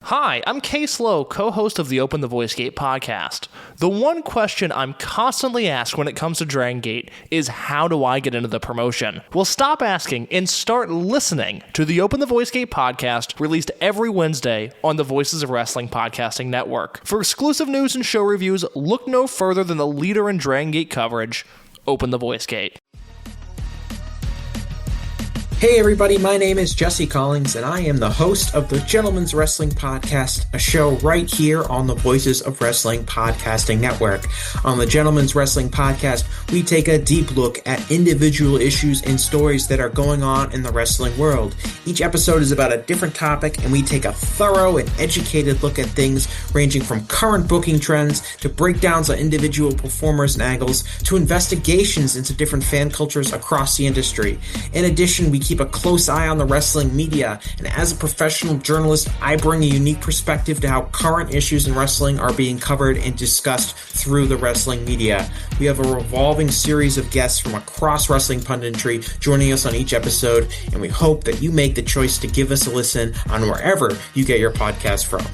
Hi, I'm Case Lowe, co-host of the Open the Voice Gate podcast. The one question I'm constantly asked when it comes to Dragon Gate is, how do I get into the promotion? Well, stop asking and start listening to the Open the Voice Gate podcast, released every Wednesday on the Voices of Wrestling podcasting network. For exclusive news and show reviews, look no further than the leader in Dragon Gate coverage, Open the Voice Gate. Hey everybody, my name is Jesse Collins, and I am the host of the Gentleman's Wrestling Podcast, a show right here on the Voices of Wrestling Podcasting Network. On the Gentleman's Wrestling Podcast, we take a deep look at individual issues and stories that are going on in the wrestling world. Each episode is about a different topic, and we take a thorough and educated look at things ranging from current booking trends to breakdowns on individual performers and angles to investigations into different fan cultures across the industry. In addition, we keep a close eye on the wrestling media, and as a professional journalist, I bring a unique perspective to how current issues in wrestling are being covered and discussed through the wrestling media. We have a revolving series of guests from across wrestling punditry joining us on each episode, and we hope that you make the choice to give us a listen on wherever you get your podcast from.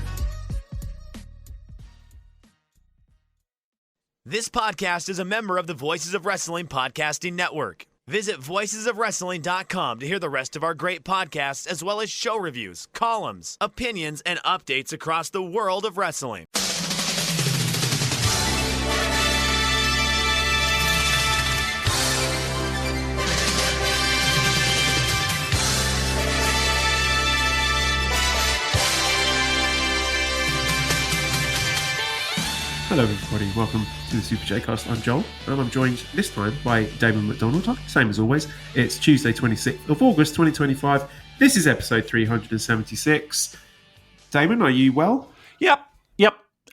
This podcast is a member of the Voices of Wrestling Podcasting Network. Visit voicesofwrestling.com to hear the rest of our great podcasts, as well as show reviews, columns, opinions, and updates across the world of wrestling. Hello everybody, welcome to the Super J-Cast. I'm Joel, and I'm joined this time by Damon McDonald. Same as always, it's Tuesday 26th of August 2025. This is episode 376. Damon, are you well? Yep.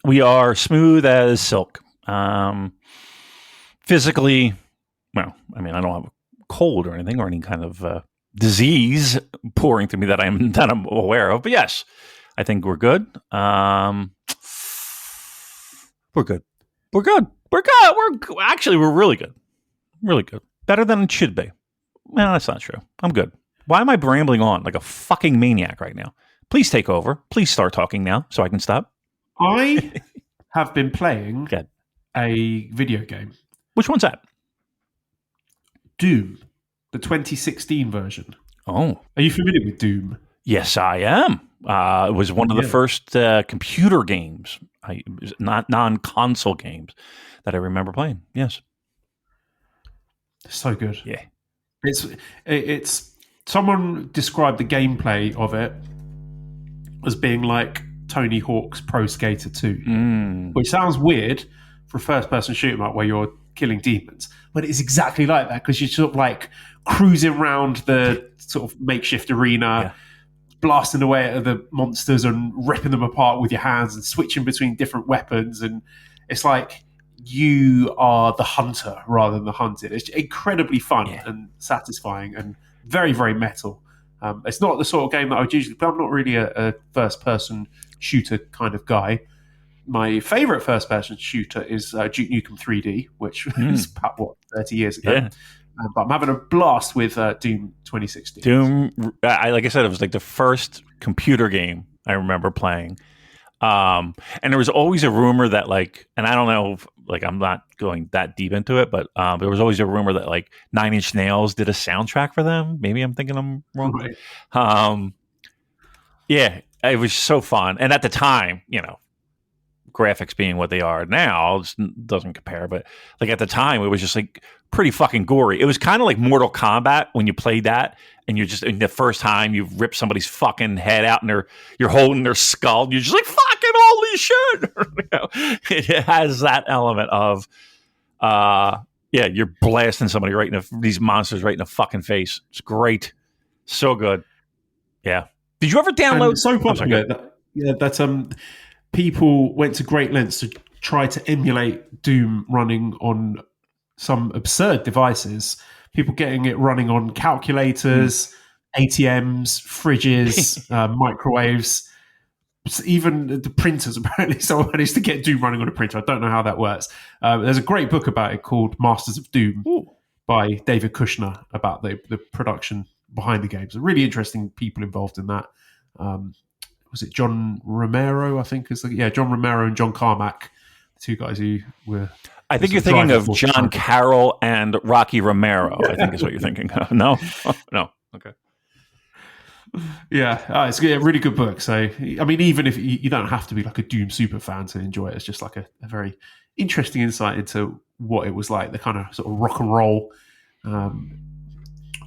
We are smooth as silk. Physically, well, I mean, I don't have a cold or anything or any kind of disease pouring through me that I'm aware of, but yes, I think we're good. We're good. Actually, we're really good. Really good. Better than it should be. Well, that's not true. I'm good. Why am I rambling on like a fucking maniac right now? Please take over. Please start talking now so I can stop. I have been playing a video game. Which one's that? Doom, the 2016 version. Oh. Are you familiar with Doom? Yes, I am. It was one of the first computer games, not non-console games, that I remember playing. Yes, so good. Yeah, it's. Someone described the gameplay of it as being like Tony Hawk's Pro Skater 2, which sounds weird for a first-person shoot 'em up where you're killing demons, but it's exactly like that because you're sort of like cruising around the sort of makeshift arena. Yeah. Blasting away at the monsters and ripping them apart with your hands and switching between different weapons. And it's like you are the hunter rather than the hunted. It's incredibly fun and satisfying and very, very metal. It's not the sort of game that I would usually play. I'm not really a first-person shooter kind of guy. My favourite first-person shooter is Duke Nukem 3D, which was about, 30 years ago. Yeah. But I'm having a blast with Doom 2016. Doom, like I said, it was like the first computer game I remember playing. And there was always a rumor that and I don't know, I'm not going that deep into it, but there was always a rumor that Nine Inch Nails did a soundtrack for them. Maybe I'm thinking I'm wrong. Right. Yeah, it was so fun. And at the time, graphics being what they are now, it doesn't compare, but at the time it was just pretty fucking gory. It was kind of like Mortal Kombat when you played that and you're just, in the first time you rip somebody's fucking head out and you're holding their skull and you're just like, fucking holy shit. It has that element of you're blasting somebody these monsters right in the fucking face. It's great. So good. Yeah. Did you ever download? And so popular that people went to great lengths to try to emulate Doom running on some absurd devices. People getting it running on calculators, ATMs, fridges, microwaves, even the printers. Apparently, someone managed to get Doom running on a printer. I don't know how that works. There's a great book about it called Masters of Doom by David Kushner about the production behind the games. Really interesting people involved in that. was it John Romero? I think John Romero and John Carmack, the two guys who were. I think you're thinking of John Carroll and Rocky Romero. I think is what you're thinking of. No, no, okay. Yeah, it's a really good book. So, I mean, even if you don't have to be like a Doom super fan to enjoy it, it's just like a very interesting insight into what it was like, the kind of sort of rock and roll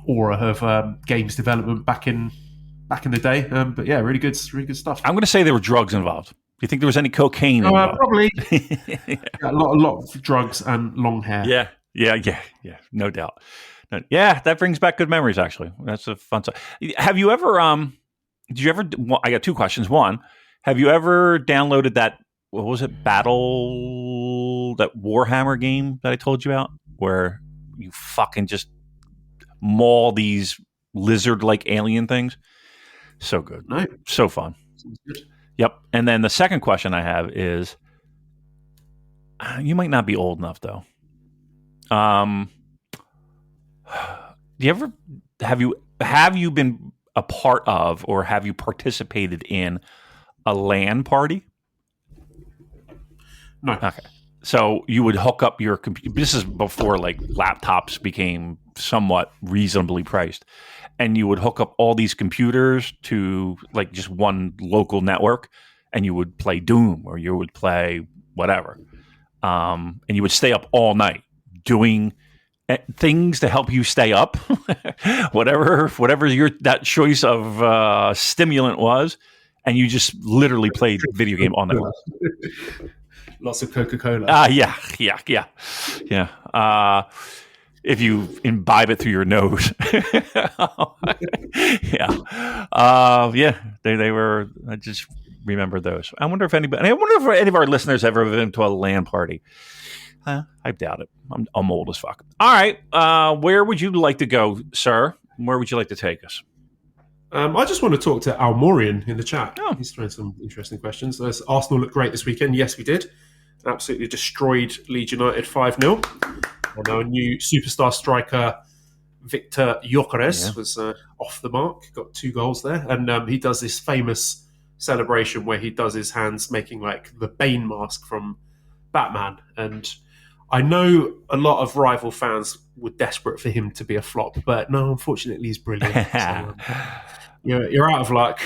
aura of games development back in the day. But yeah, really good stuff. I'm going to say there were drugs involved. Do you think there was any cocaine involved? Probably. A lot of drugs and long hair. Yeah. No doubt. Yeah, that brings back good memories. Actually, that's a fun stuff. Have you ever? Did you ever? Well, I got two questions. One, have you ever downloaded that? What was it? That Warhammer game that I told you about, where you fucking just maul these lizard-like alien things. So good. No. So fun. Yep. And then the second question I have is, you might not be old enough though. Do you ever have you been a part of, or have you participated in a LAN party? No. Okay. So you would hook up your computer. This is before like laptops became somewhat reasonably priced, and you would hook up all these computers to like just one local network, and you would play Doom or you would play whatever, and you would stay up all night doing things to help you stay up, whatever that choice of stimulant was, and you just literally played video game all night. Lots of Coca-Cola. Yeah. If you imbibe it through your nose. They were. I just remember those. I wonder if any of our listeners ever been to a LAN party. I doubt it. I'm old as fuck. All right. Where would you like to go, sir? Where would you like to take us? I just want to talk to Almorian in the chat. Oh. He's throwing some interesting questions. Does Arsenal look great this weekend? Yes, we did. Absolutely destroyed Leeds United 5-0. And our new superstar striker, Victor Gyökeres, was off the mark. Got 2 goals there. And he does this famous celebration where he does his hands making like the Bane mask from Batman. And I know a lot of rival fans were desperate for him to be a flop, but no, unfortunately, he's brilliant. So, you're out of luck.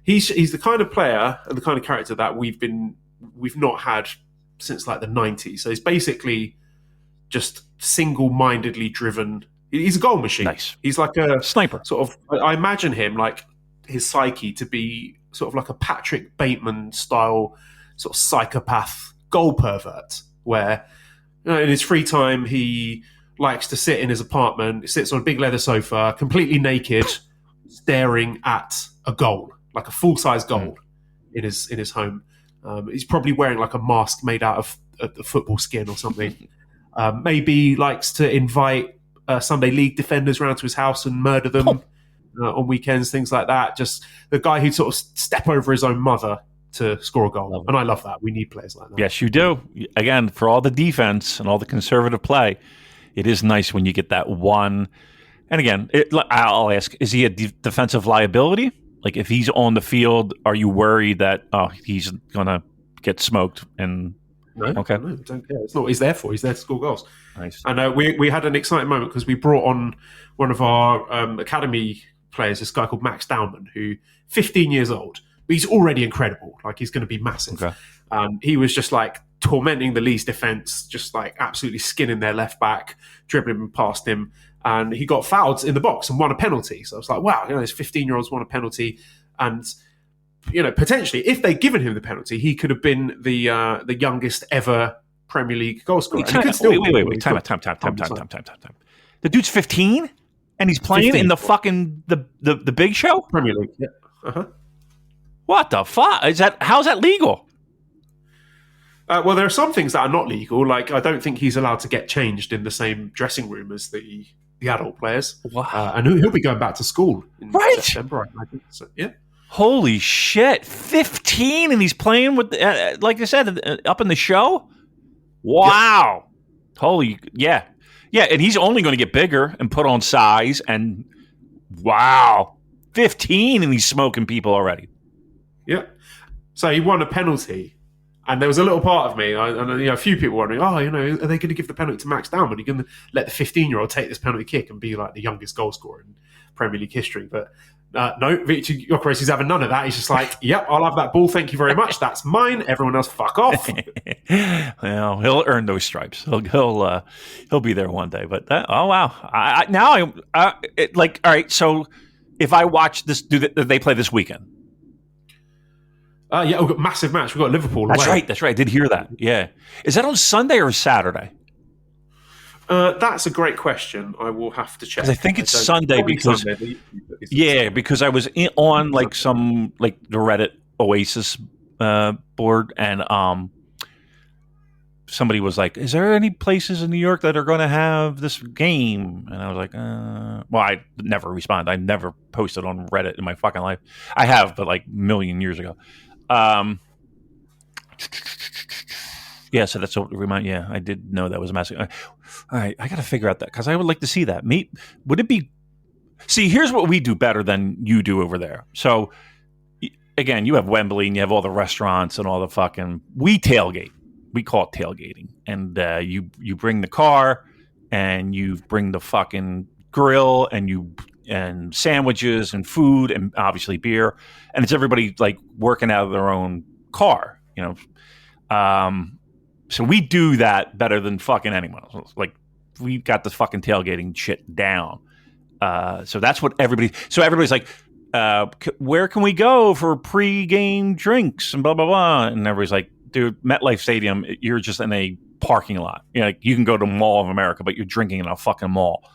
He's the kind of player and the kind of character that we've not had since like the 90s. So he's basically just single-mindedly driven. He's a goal machine. Nice. He's like a sniper. Sort of. I imagine him like his psyche to be sort of like a Patrick Bateman style sort of psychopath goal pervert, where in his free time he likes to sit in his apartment, sits on a big leather sofa, completely naked, staring at a goal, like a full-size goal in his home. He's probably wearing like a mask made out of a football skin or something. Maybe likes to invite Sunday League defenders around to his house and murder them on weekends, things like that. Just the guy who'd sort of step over his own mother to score a goal. And I love that. We need players like that. Yes, you do. Again, for all the defense and all the conservative play, it is nice when you get that one. And again, I'll ask, is he a defensive liability? Like if he's on the field, are you worried that he's going to get smoked? And No, okay. No, don't care. It's not what he's there for. He's there to score goals. Nice. And we had an exciting moment because we brought on one of our academy players, this guy called Max Dowman, who 15 years old, but he's already incredible. Like he's going to be massive. Okay. He was just like tormenting the Leeds defence, just like absolutely skinning their left back, dribbling past him. And he got fouled in the box and won a penalty. So I was like, wow, this 15-year-old's won a penalty. And, potentially, if they'd given him the penalty, he could have been the youngest ever Premier League goal scorer. Wait. Time. The dude's 15? And he's playing 15. In the fucking, the big show? Premier League, yeah. Uh-huh. What the fuck? How's that legal? Well, there are some things that are not legal. Like, I don't think he's allowed to get changed in the same dressing room as the adult players. Wow. And he'll be going back to school in September, I think. So, yeah. Holy shit. 15 and he's playing with, like I said, up in the show? Wow. Yeah. Holy, yeah. Yeah, and he's only going to get bigger and put on size. And wow. 15 and he's smoking people already. Yeah. So he won a penalty. And there was a little part of me, and a few people wondering, are they going to give the penalty to Max Down? Are you going to let the 15-year-old take this penalty kick and be like the youngest goal scorer in Premier League history? But no, Victor Gyökeres is having none of that. He's just like, yep, I'll have that ball. Thank you very much. That's mine. Everyone else, fuck off. Well, he'll earn those stripes. He'll be there one day. But oh wow! All right. So if I watch this, do they play this weekend? Yeah, we've got a massive match. We've got Liverpool. That's right. I did hear that. Yeah. Is that on Sunday or Saturday? That's a great question. I will have to check. I think it's Sunday because because I was on like some the Reddit Oasis board, and somebody was like, "Is there any places in New York that are going to have this game?" And I was like, "Well, I never respond. I never posted on Reddit in my fucking life. I have, but like a million years ago." Yeah, so that's what remind. Yeah, I did know that was a massive. All right, I got to figure out that because I would like to see that. Would it be? See, here's what we do better than you do over there. So, again, you have Wembley and you have all the restaurants and all the fucking. We tailgate. We call it tailgating, and you bring the car, and you bring the fucking grill, and sandwiches and food and obviously beer, and it's everybody like working out of their own car, so we do that better than fucking anyone else. Like we got the fucking tailgating shit down. So that's what everybody's like, where can we go for pre-game drinks and blah blah blah, and everybody's like, dude, MetLife Stadium, you're just in a parking lot. Like you can go to Mall of America, but you're drinking in a fucking mall.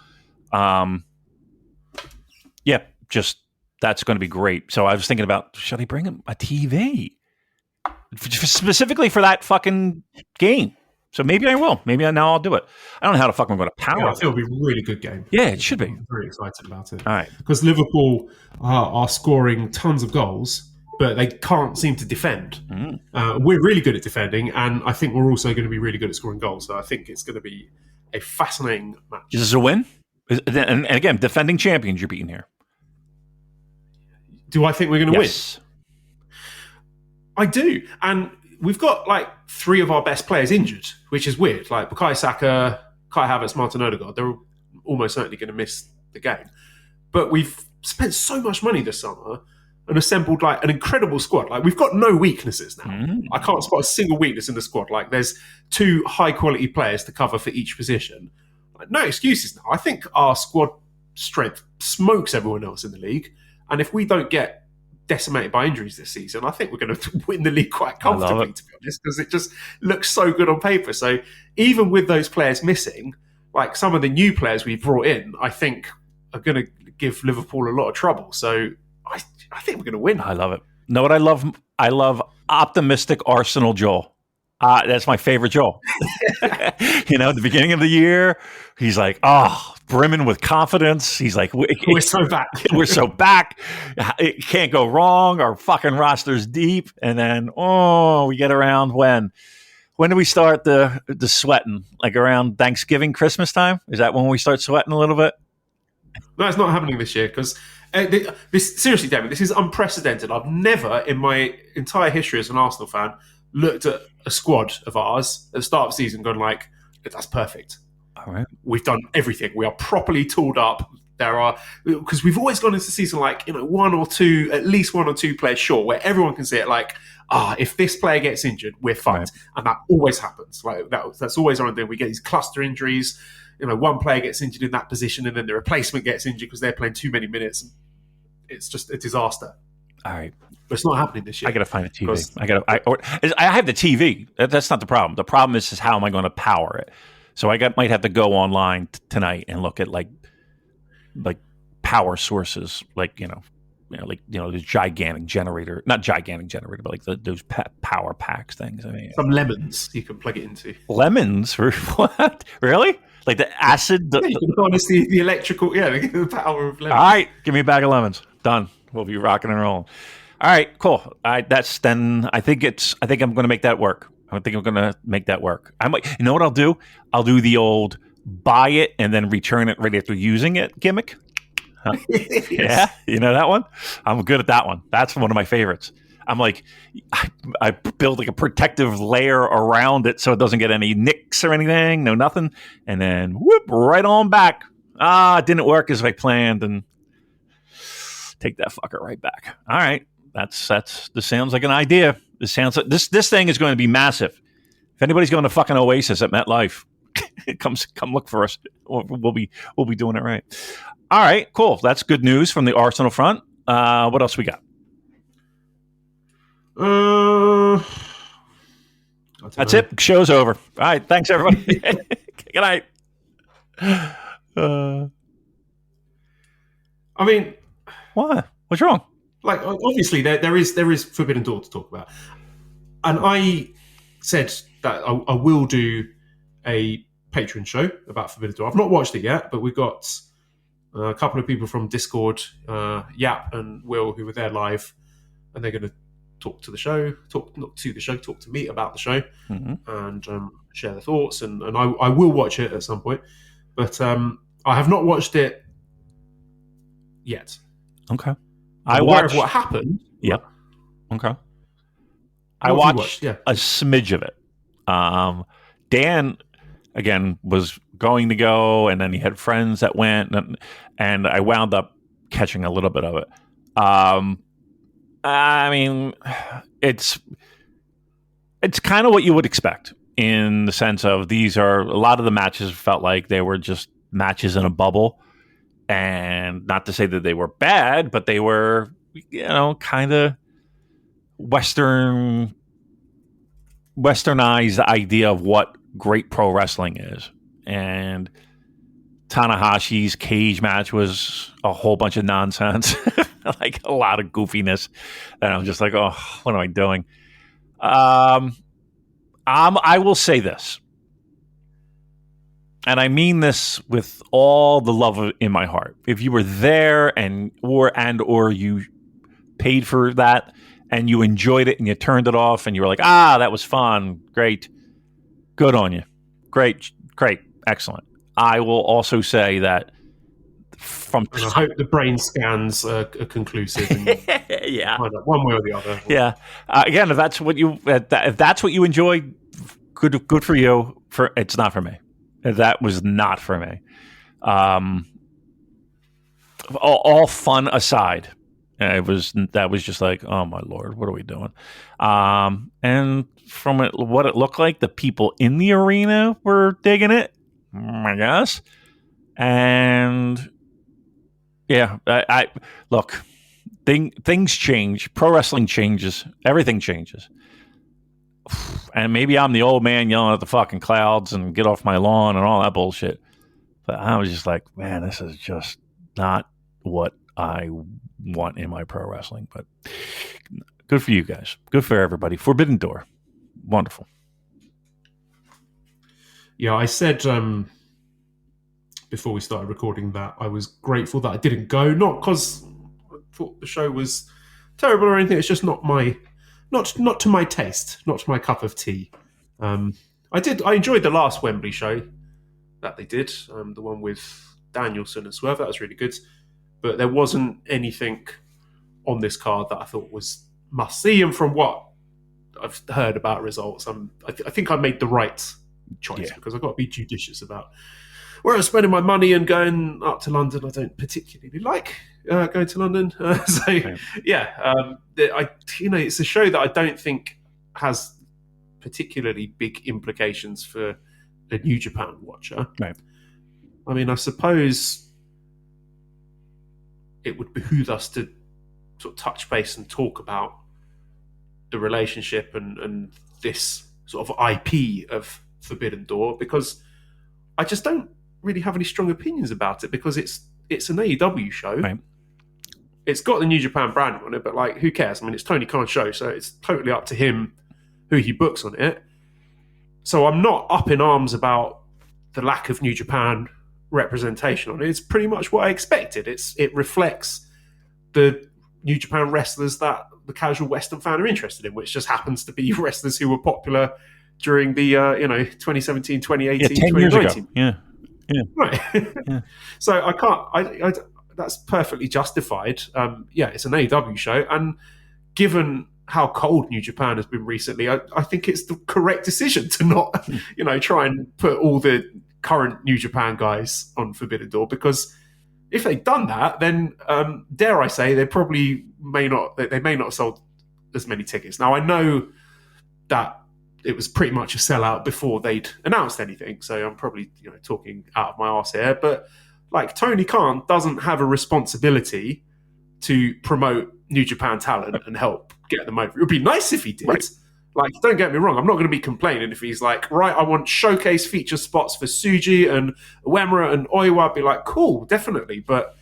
Yeah, just that's going to be great. So I was thinking about, should I bring him a TV specifically for that fucking game? So maybe I will. Maybe now I'll do it. I don't know how the fuck I'm going to power. Yeah, I think it'll be a really good game. Yeah, it should be. I'm very excited about it. All right, because Liverpool are scoring tons of goals, but they can't seem to defend. We're really good at defending, and I think we're also going to be really good at scoring goals. So I think it's going to be a fascinating match. Is this a win? And again, defending champions you're beating here. Do I think we're going to win? I do. And we've got like three of our best players injured, which is weird. Like Bukayo Saka, Kai Havertz, Martin Odegaard, they're almost certainly going to miss the game. But we've spent so much money this summer and assembled like an incredible squad. Like we've got no weaknesses now. I can't spot a single weakness in the squad. Like there's two high quality players to cover for each position. Like, no excuses now. I think our squad strength smokes everyone else in the league. And if we don't get decimated by injuries this season, I think we're going to win the league quite comfortably, to be honest, because it just looks so good on paper. So even with those players missing, like some of the new players we've brought in, I think are going to give Liverpool a lot of trouble. So I think we're going to win. I love it. Know what I love? I love optimistic Arsenal Joel. That's my favorite Joel. At the beginning of the year, he's like, brimming with confidence. He's like, we're so back. We're so back. It can't go wrong. Our fucking roster's deep. And then, we get around when do we start the sweating? Like around Thanksgiving, Christmas time? Is that when we start sweating a little bit? No, it's not happening this year because this seriously, Damon, this is unprecedented. I've never in my entire history as an Arsenal fan looked at a squad of ours at the start of the season going like, that's perfect. All right. We've done everything. We are properly tooled up. Because we've always gone into the season like, at least one or two players short, where everyone can see it like, if this player gets injured, we're fucked. Right. And that always happens. Like that's always our thing. We get these cluster injuries. One player gets injured in that position and then the replacement gets injured because they're playing too many minutes. It's just a disaster. All right. But it's not happening this year. I got to find a TV. I have the TV. That's not the problem. The problem is how am I going to power it? So might have to go online tonight and look at like power sources, those gigantic generator, not gigantic generator, but like those power packs things. I mean, some lemons you can plug it into. Lemons for what? Really? Like the acid? You can harness the electrical, the power of lemons. All right, give me a bag of lemons. Done. We'll be rocking and rolling. All right, cool. I think I'm going to make that work. I think I'm going to make that work. You know what I'll do? I'll do the old buy it and then return it right after using it gimmick. Huh? Yeah, you know that one? I'm good at that one. That's one of my favorites. I'm like, I build like a protective layer around it so it doesn't get any nicks or anything, no nothing. And then whoop, right on back. It didn't work as I planned, and take that fucker right back. All right, this sounds like an idea. This sounds like this thing is going to be massive. If anybody's going to fucking Oasis at MetLife, come look for us. We'll be doing it right. All right, cool. That's good news from the Arsenal front. What else we got? That's it. Show's over. All right, thanks everybody. Good night. I mean, what? What's wrong? Like, obviously, there is Forbidden Door to talk about, and I said that I will do a Patreon show about Forbidden Door. I've not watched it yet, but we've got a couple of people from Discord, Yap and Will, who were there live, and they're going to talk to me about the show, and share their thoughts, and I will watch it at some point, but I have not watched it yet. Okay. I'm aware of what happened. Yep. Okay. I watched a smidge of it. Dan, again, was going to go, and then he had friends that went, and I wound up catching a little bit of it. I mean, it's kind of what you would expect, in the sense of a lot of the matches felt like they were just matches in a bubble. And not to say that they were bad, but they were, kind of westernized idea of what great pro wrestling is. And Tanahashi's cage match was a whole bunch of nonsense, like a lot of goofiness. And I'm just like, oh, what am I doing? I will say this. And I mean this with all the love in my heart. If you were there or you paid for that and you enjoyed it and you turned it off and you were like, that was fun, great, good on you, great, excellent. I will also say that and I hope the brain scans are conclusive. And yeah, one way or the other. Yeah. Again, if that's what you enjoy, good for you. It's not for me. That was not for me. All fun aside, that was just like, oh my Lord, what are we doing? And from what it looked like, the people in the arena were digging it, I guess. And yeah, I look, things change. Pro wrestling changes. Everything changes. And maybe I'm the old man yelling at the fucking clouds and get off my lawn and all that bullshit. But I was just like, man, this is just not what I want in my pro wrestling. But good for you guys. Good for everybody. Forbidden Door. Wonderful. Yeah, I said before we started recording that I was grateful that I didn't go. Not because I thought the show was terrible or anything. It's just not to my taste, not to my cup of tea. I enjoyed the last Wembley show that they did, the one with Danielson and Swerve. That was really good, but there wasn't anything on this card that I thought was must see. And from what I've heard about results, I think I made the right choice, because I've got to be judicious about where I'm spending my money, and going up to London, I don't particularly like going to London. It's a show that I don't think has particularly big implications for a New Japan watcher. Right. I mean, I suppose it would behoove us to sort of touch base and talk about the relationship and this sort of IP of Forbidden Door, because I just don't really have any strong opinions about it, because it's an AEW show. Right. It's got the New Japan brand on it, but like, who cares? I mean, it's Tony Khan's show, so it's totally up to him who he books on it. So I'm not up in arms about the lack of New Japan representation on it. It's pretty much what I expected. It reflects the New Japan wrestlers that the casual Western fan are interested in, which just happens to be wrestlers who were popular during the 2017, 2018, 10 years 2019. ago. Yeah. Right. Yeah. So I can't. That's perfectly justified. It's an AEW show, and given how cold New Japan has been recently, I think it's the correct decision to not, try and put all the current New Japan guys on Forbidden Door, because if they'd done that, then dare I say, they may not have sold as many tickets. Now, I know that it was pretty much a sellout before they'd announced anything, so I'm probably talking out of my arse here, but like, Tony Khan doesn't have a responsibility to promote New Japan talent and help get them over. It would be nice if he did. Right. Like, don't get me wrong, I'm not going to be complaining if he's like, right, I want showcase feature spots for Tsuji and Uemura and Oiwa. I'd be like, cool, definitely. But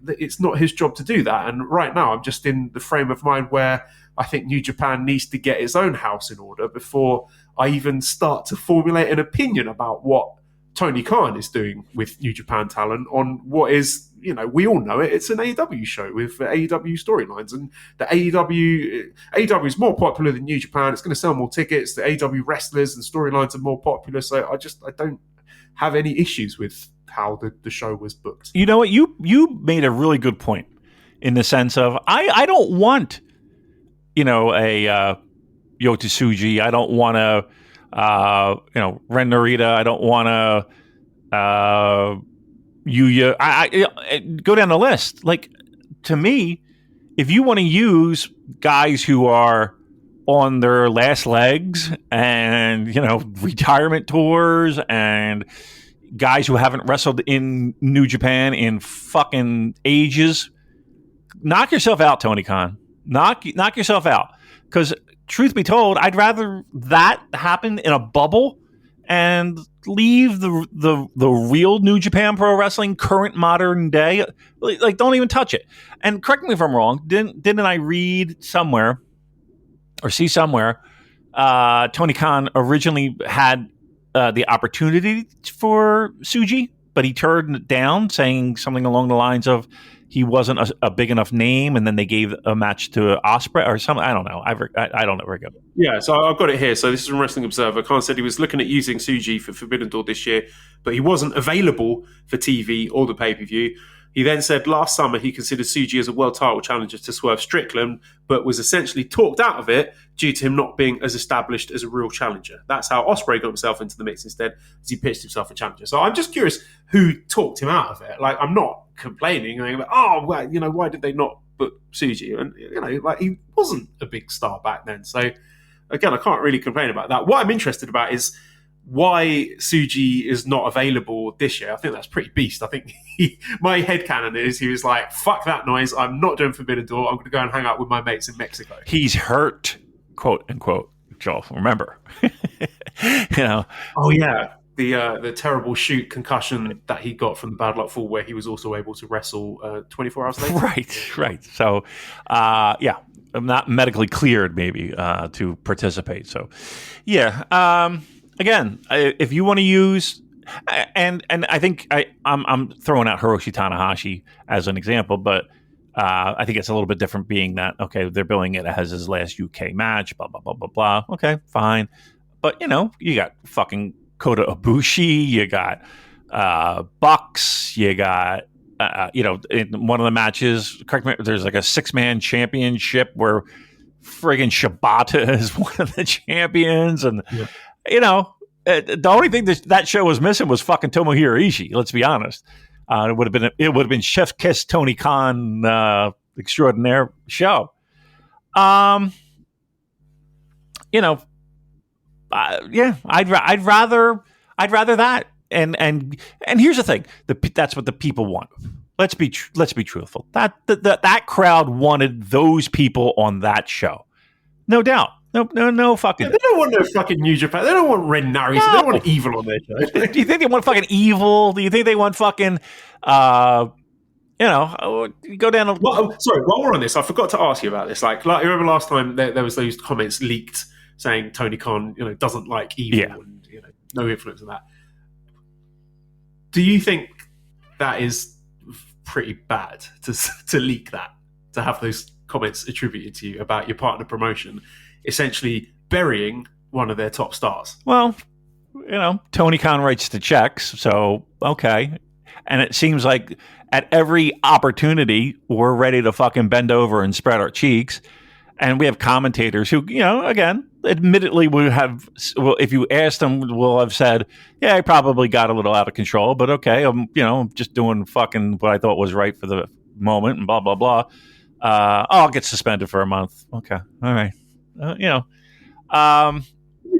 it's not his job to do that. And right now, I'm just in the frame of mind where I think New Japan needs to get its own house in order before I even start to formulate an opinion about what Tony Khan is doing with New Japan talent on what is, we all know it. It's an AEW show with AEW storylines, and the AEW is more popular than New Japan. It's going to sell more tickets. The AEW wrestlers and storylines are more popular. So I don't have any issues with how the show was booked. You know what? You made a really good point in the sense of I don't want, a Yota Tsuji. I don't want to. Ren Narita. I don't want to Yuya. I go down the list. Like, to me, if you want to use guys who are on their last legs and retirement tours and guys who haven't wrestled in New Japan in fucking ages, knock yourself out, Tony Khan. Knock yourself out, because truth be told, I'd rather that happen in a bubble and leave the real New Japan Pro Wrestling, current modern day, like, don't even touch it. And correct me if I'm wrong, didn't I read somewhere or see somewhere Tony Khan originally had the opportunity for Tsuji, but he turned it down, saying something along the lines of he wasn't a big enough name, and then they gave a match to Ospreay or something. I don't know. I don't know where it goes. Yeah, so I've got it here. So this is from Wrestling Observer. Khan said he was looking at using Tsuji for Forbidden Door this year, but he wasn't available for TV or the pay-per-view. He then said last summer he considered Tsuji as a world title challenger to Swerve Strickland, but was essentially talked out of it due to him not being as established as a real challenger. That's how Ospreay got himself into the mix instead, as he pitched himself a challenger. So I'm just curious who talked him out of it. Like, I'm not complaining. I'm like, oh, well, why did they not book Tsuji? And, he wasn't a big star back then. So, again, I can't really complain about that. What I'm interested about is why Tsuji is not available this year. I think that's pretty beast. I think my headcanon is he was like, fuck that noise. I'm not doing Forbidden Door. I'm going to go and hang out with my mates in Mexico. He's hurt, quote unquote, Joel. Remember. Oh, yeah. The terrible shoot concussion that he got from the Bad Luck Fall, where he was also able to wrestle 24 hours later. Right. So, I'm not medically cleared, maybe, to participate. So, yeah. Again, if you want to use, and I think I'm throwing out Hiroshi Tanahashi as an example, but I think it's a little bit different, being that, okay, they're billing it as his last UK match, blah, blah, blah, blah, blah. Okay, fine. But, you got fucking Kota Ibushi, you got Bucks, you got, in one of the matches, correct me, there's like a 6-man championship where friggin' Shibata is one of the champions, and the only thing that show was missing was fucking Tomohiro Ishii. Let's be honest. It would have been Chef Kiss Tony Khan extraordinaire show. I'd rather that. And here's the thing: that's what the people want. Let's be truthful. That crowd wanted those people on that show, no doubt. No fucking. They don't want no fucking New Japan. They don't want Ren Narita. No. They don't want Evil on their show. Do you think they want fucking Evil? Do you think they want fucking, go down? Sorry, while we're on this, I forgot to ask you about this. Like you remember last time there was those comments leaked saying Tony Khan, doesn't like Evil and no influence on that. Do you think that is pretty bad to leak that, to have those comments attributed to you about your partner promotion, essentially burying one of their top stars? Well, Tony Khan writes the checks, so okay. And it seems like at every opportunity, we're ready to fucking bend over and spread our cheeks. And we have commentators who, again, admittedly if you asked them, will have said, yeah, I probably got a little out of control, but okay, I'm just doing fucking what I thought was right for the moment and blah, blah, blah. I'll get suspended for a month. Okay. All right.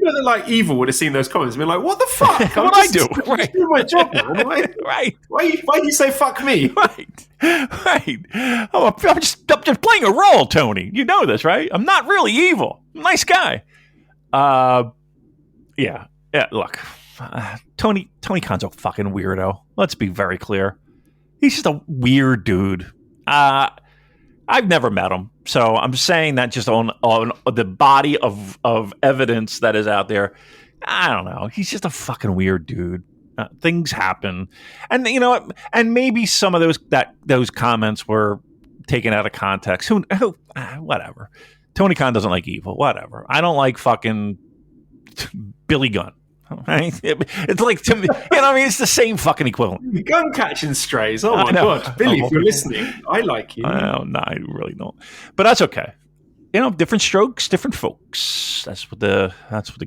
They're like evil would have seen those comments and been like, what the fuck? What I do? Right. Do my job, man. Right. Why do you say fuck me? Right. Oh, I'm just playing a role, Tony. You know this, right? I'm not really evil. I'm a nice guy. Yeah. Look, Tony Khan's a fucking weirdo. Let's be very clear. He's just a weird dude. I've never met him, so I'm saying that just on the body of evidence that is out there. I don't know. He's just a fucking weird dude. Things happen, and and maybe some of those comments were taken out of context. Who whatever. Tony Khan doesn't like evil. Whatever. I don't like fucking Billy Gunn. Right? It's like, to me, it's the same fucking equivalent. Gun catching strays. Oh my God, Billy, if you're listening, I like you. No, I really don't. But that's okay. Different strokes, different folks. That's what the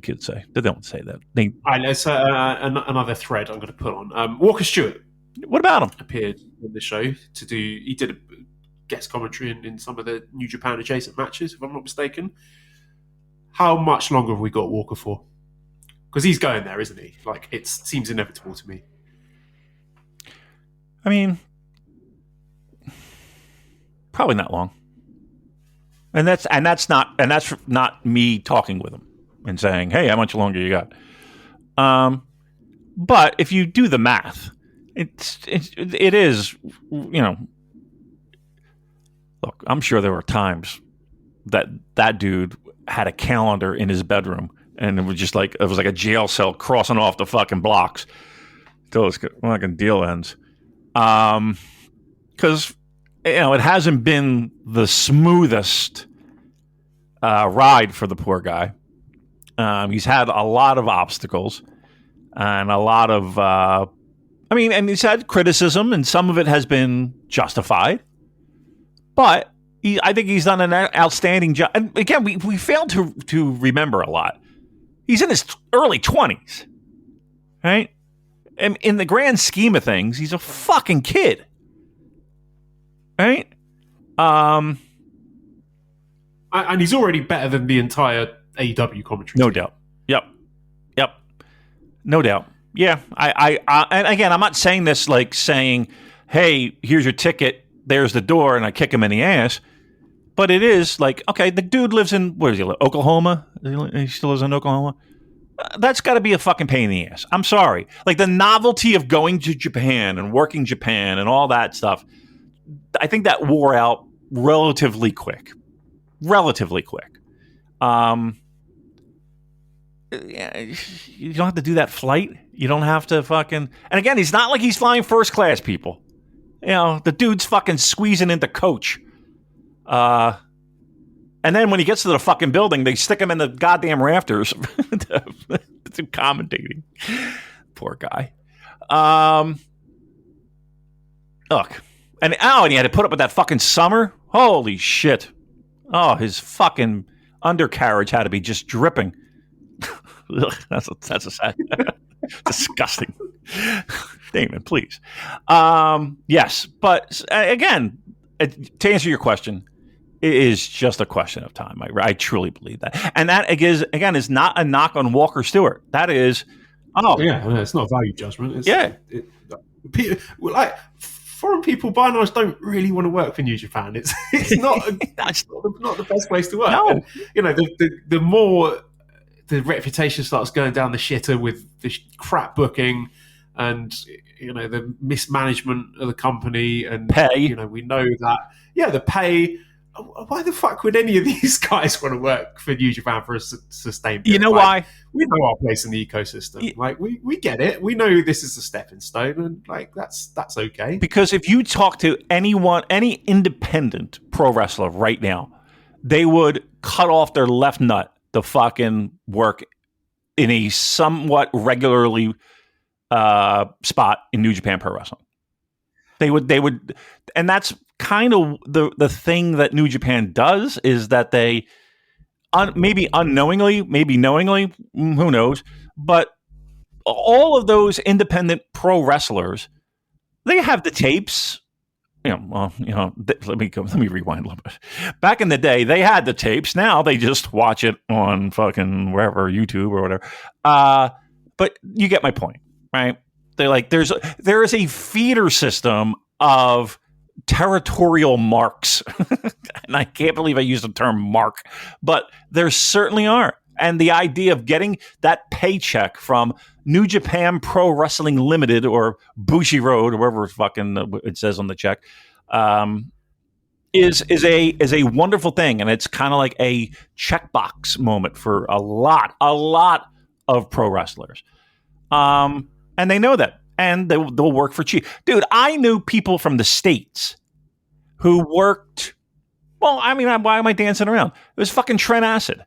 kids say. They don't say that. All right, let's another thread I'm going to put on. Walker Stewart. What about him? Appeared on the show he did a guest commentary in some of the New Japan adjacent matches, if I'm not mistaken. How much longer have we got Walker for? Because he's going there, isn't he? Like, it seems inevitable to me. I mean, probably not long. And that's not me talking with him and saying, "Hey, how much longer you got?" But if you do the math, it is. Look, I'm sure there were times that dude had a calendar in his bedroom. And it was like a jail cell crossing off the fucking blocks till his fucking deal ends. Because it hasn't been the smoothest ride for the poor guy. He's had a lot of obstacles and a lot of, and he's had criticism, and some of it has been justified. But I think he's done an outstanding job. And again, we failed to remember a lot. He's in his early 20s, right? And in the grand scheme of things, he's a fucking kid, right? And he's already better than the entire AEW commentary. No doubt. Yep. No doubt. Yeah. I and again, I'm not saying this like saying, "Hey, here's your ticket. There's the door," and I kick him in the ass. But it is like, okay, the dude lives in, where does he live? Oklahoma? He still lives in Oklahoma? That's got to be a fucking pain in the ass. I'm sorry. Like, the novelty of going to Japan and working Japan and all that stuff, I think that wore out relatively quick. You don't have to do that flight. You don't have to fucking... And again, he's not like he's flying first class, people. The dude's fucking squeezing into coach. And then when he gets to the fucking building, they stick him in the goddamn rafters to commentating. Poor guy. Look. And he had to put up with that fucking summer. Holy shit. Oh, his fucking undercarriage had to be just dripping. Ugh, that's a sad... disgusting. Damon, please. Yes, but again, to answer your question, it is just a question of time. I truly believe that. And that, is not a knock on Walker Stewart. That is... it's not a value judgment. Foreign people, by and large, don't really want to work for New Japan. It's not not the best place to work. No. And, the more the reputation starts going down the shitter with the crap booking and the mismanagement of the company and pay. We know that. Yeah, the pay. Why the fuck would any of these guys want to work for New Japan for a sustained period? You know why? We know our place in the ecosystem. We get it. We know this is a stepping stone, and that's okay. Because if you talk to any independent pro wrestler right now, they would cut off their left nut to fucking work in a somewhat regularly spot in New Japan Pro Wrestling. They would, and that's kind of the thing that New Japan does is that they maybe unknowingly, maybe knowingly, who knows, but all of those independent pro wrestlers, they have the tapes. Let me rewind a little bit. Back in the day, they had the tapes. Now they just watch it on fucking wherever, YouTube or whatever. But you get my point, right? They're like, there is a feeder system of territorial marks. And I can't believe I used the term mark, but there certainly are. And the idea of getting that paycheck from New Japan Pro Wrestling Limited or Bushiroad or wherever fucking it says on the check is a wonderful thing, and it's kind of like a checkbox moment for a lot of pro wrestlers. And they know that, and they'll work for cheap. Dude, I knew people from the States who worked. Well, I mean, why am I dancing around? It was fucking Trent Acid.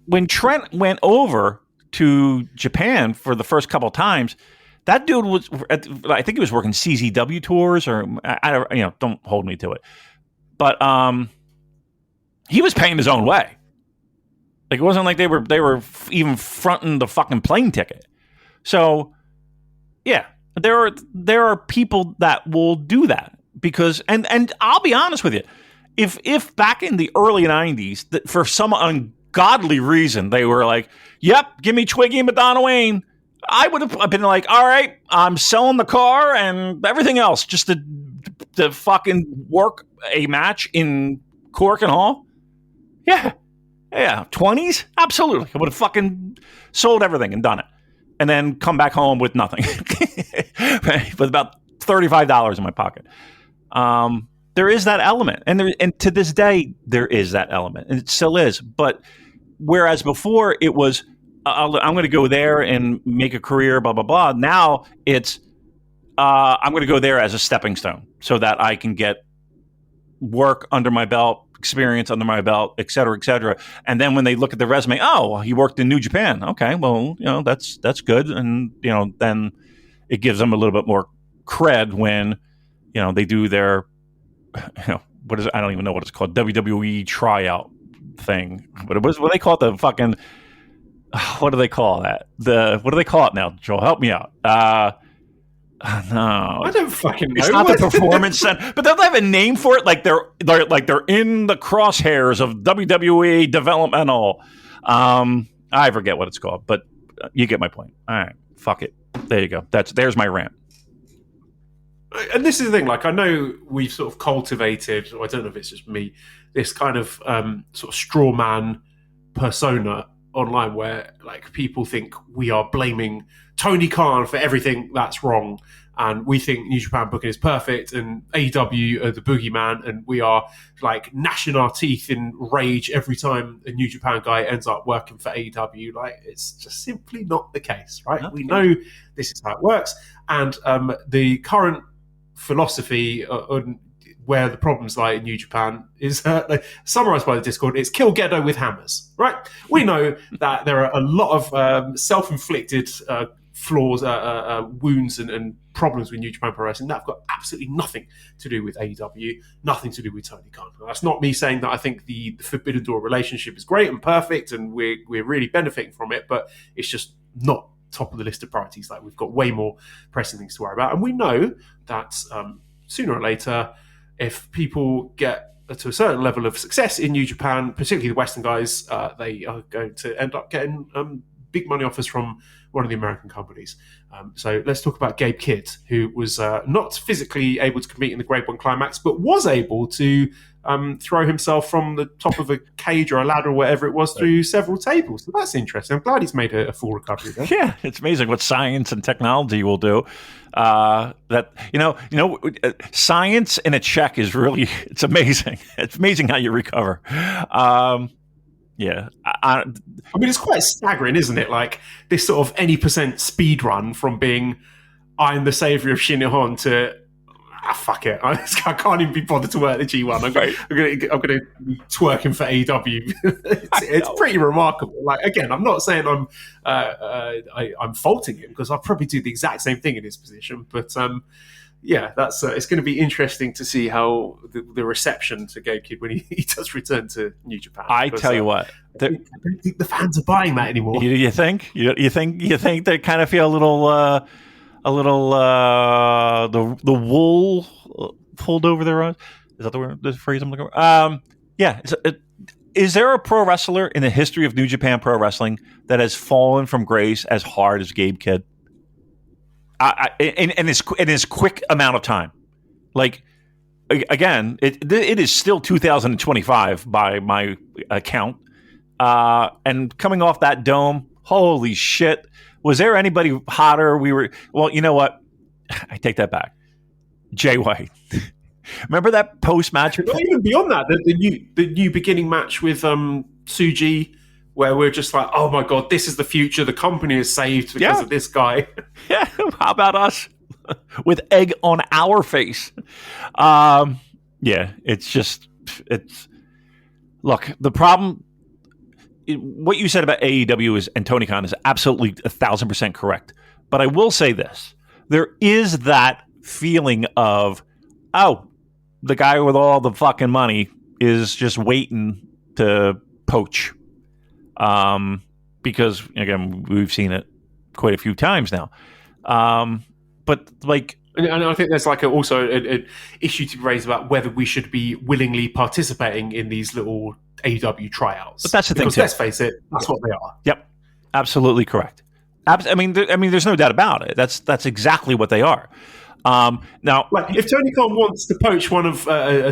When Trent went over to Japan for the first couple of times, that dude was, I think he was working CZW tours, or don't hold me to it, but he was paying his own way. Like, it wasn't like they were even fronting the fucking plane ticket. So yeah, there are people that will do that because, and I'll be honest with you, if back in the early 90s, that for some ungodly reason they were like, yep, give me Twiggy and Madonna Wayne, I would have been like, all right, I'm selling the car and everything else just to fucking work a match in Cork and Hall. Yeah, 20s, absolutely. I would have fucking sold everything and done it, and then come back home with nothing, right? With about $35 in my pocket. There is that element, and to this day there is that element, and it still is. But whereas before it was, I'm going to go there and make a career, blah blah blah. Now it's I'm going to go there as a stepping stone so that I can get work under my belt, experience under my belt, et cetera, et cetera. And then when they look at the resume, oh, well, he worked in New Japan. Okay, well, that's good, and then it gives them a little bit more cred when they do their what is it? I don't even know what it's called, WWE tryout thing, but it was what they call it, the fucking what do they call that? What do they call it now? Joel, help me out. No, I don't fucking know. It's not the performance center, but don't they have a name for it? Like they're in the crosshairs of WWE developmental. I forget what it's called, but you get my point. All right, fuck it. There you go. There's my rant. And this is the thing, like, I know we've sort of cultivated, or I don't know if it's just me, this kind of sort of straw man persona online where, like, people think we are blaming Tony Khan for everything that's wrong, and we think New Japan booking is perfect, and AEW are the boogeyman, and we are, like, gnashing our teeth in rage every time a New Japan guy ends up working for AEW. Like, it's just simply not the case, right? Okay. We know this is how it works, and the current philosophy on where the problems lie in New Japan is summarized by the Discord. It's kill Gedo with hammers, right? We know that there are a lot of self-inflicted flaws, wounds and problems with New Japan Pro Wrestling that have got absolutely nothing to do with AEW, nothing to do with Tony Khan. That's not me saying that I think the Forbidden Door relationship is great and perfect and we're really benefiting from it, but it's just not top of the list of priorities. Like, we've got way more pressing things to worry about, and we know that sooner or later, if people get to a certain level of success in New Japan, particularly the Western guys, they are going to end up getting big money offers from one of the American companies. So let's talk about Gabe Kidd, who was not physically able to compete in the Grade 1 Climax, but was able to throw himself from the top of a cage or a ladder or whatever it was through several tables. So that's interesting. I'm glad he's made a full recovery there. Yeah, it's amazing what science and technology will do. Science in a check is really, it's amazing. It's amazing how you recover. Yeah. I mean, it's quite staggering, isn't it? Like, this sort of any percent speed run from being I'm the saviour of Shinihon to fuck it, I can't even be bothered to work the G1. I'm going to be twerking for AEW. it's pretty remarkable. Like, again, I'm not saying I'm faulting him, because I'll probably do the exact same thing in his position. But yeah, that's it's going to be interesting to see how the reception to Gabe Kidd when he does return to New Japan. I tell you what, I don't think the fans are buying that anymore. You think? You think they kind of feel the wool pulled over their eyes? Is that the phrase I'm looking for? Yeah. Is there a pro wrestler in the history of New Japan Pro Wrestling that has fallen from grace as hard as Gabe Kidd? In his quick amount of time. Like, again, it is still 2025 by my account. And coming off that dome, holy shit. Was there anybody hotter? Well, you know what? I take that back. Jay White. Remember that post-match? Not even beyond that, the new beginning match with Tsuji, where we're just like, oh my god, this is the future. The company is saved because of this guy. Yeah, how about us with egg on our face? Yeah, it's look. The problem, what you said about AEW and Tony Khan is absolutely 1,000% correct. But I will say this: there is that feeling of, oh, the guy with all the fucking money is just waiting to poach. Because again, we've seen it quite a few times now. But like, and I think there's like also an issue to be raised about whether we should be willingly participating in these little AEW tryouts. But that's the thing, because too. Let's face it, that's what they are. Yep, absolutely correct. I mean, there's no doubt about it. That's exactly what they are. Now, like, if Tony Khan wants to poach one of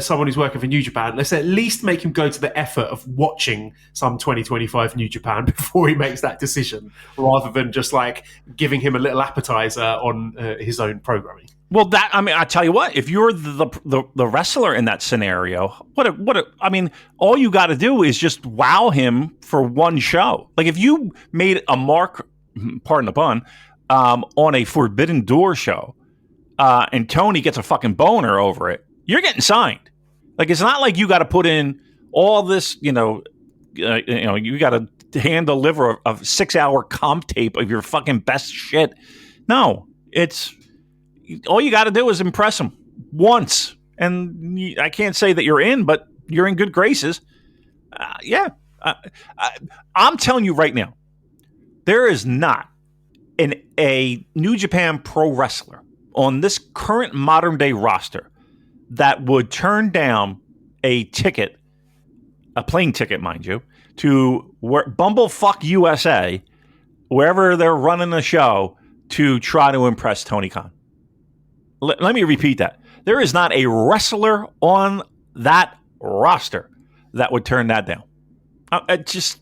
someone who's working for New Japan, let's at least make him go to the effort of watching some 2025 New Japan before he makes that decision, rather than just like giving him a little appetizer on his own programming. Well, I tell you what, if you're the wrestler in that scenario, all you got to do is just wow him for one show. Like if you made a mark, pardon the pun, on a Forbidden Door show. And Tony gets a fucking boner over it, you're getting signed. Like, it's not like you got to put in all this, you got to hand deliver a 6-hour comp tape of your fucking best shit. No, it's all you got to do is impress him once. And I can't say that you're in, but you're in good graces. I'm telling you right now, there is not a New Japan pro wrestler on this current modern day roster that would turn down a plane ticket, mind you, to Bumblefuck USA, wherever they're running the show, to try to impress Tony Khan. Let me repeat that. There is not a wrestler on that roster that would turn that down. That's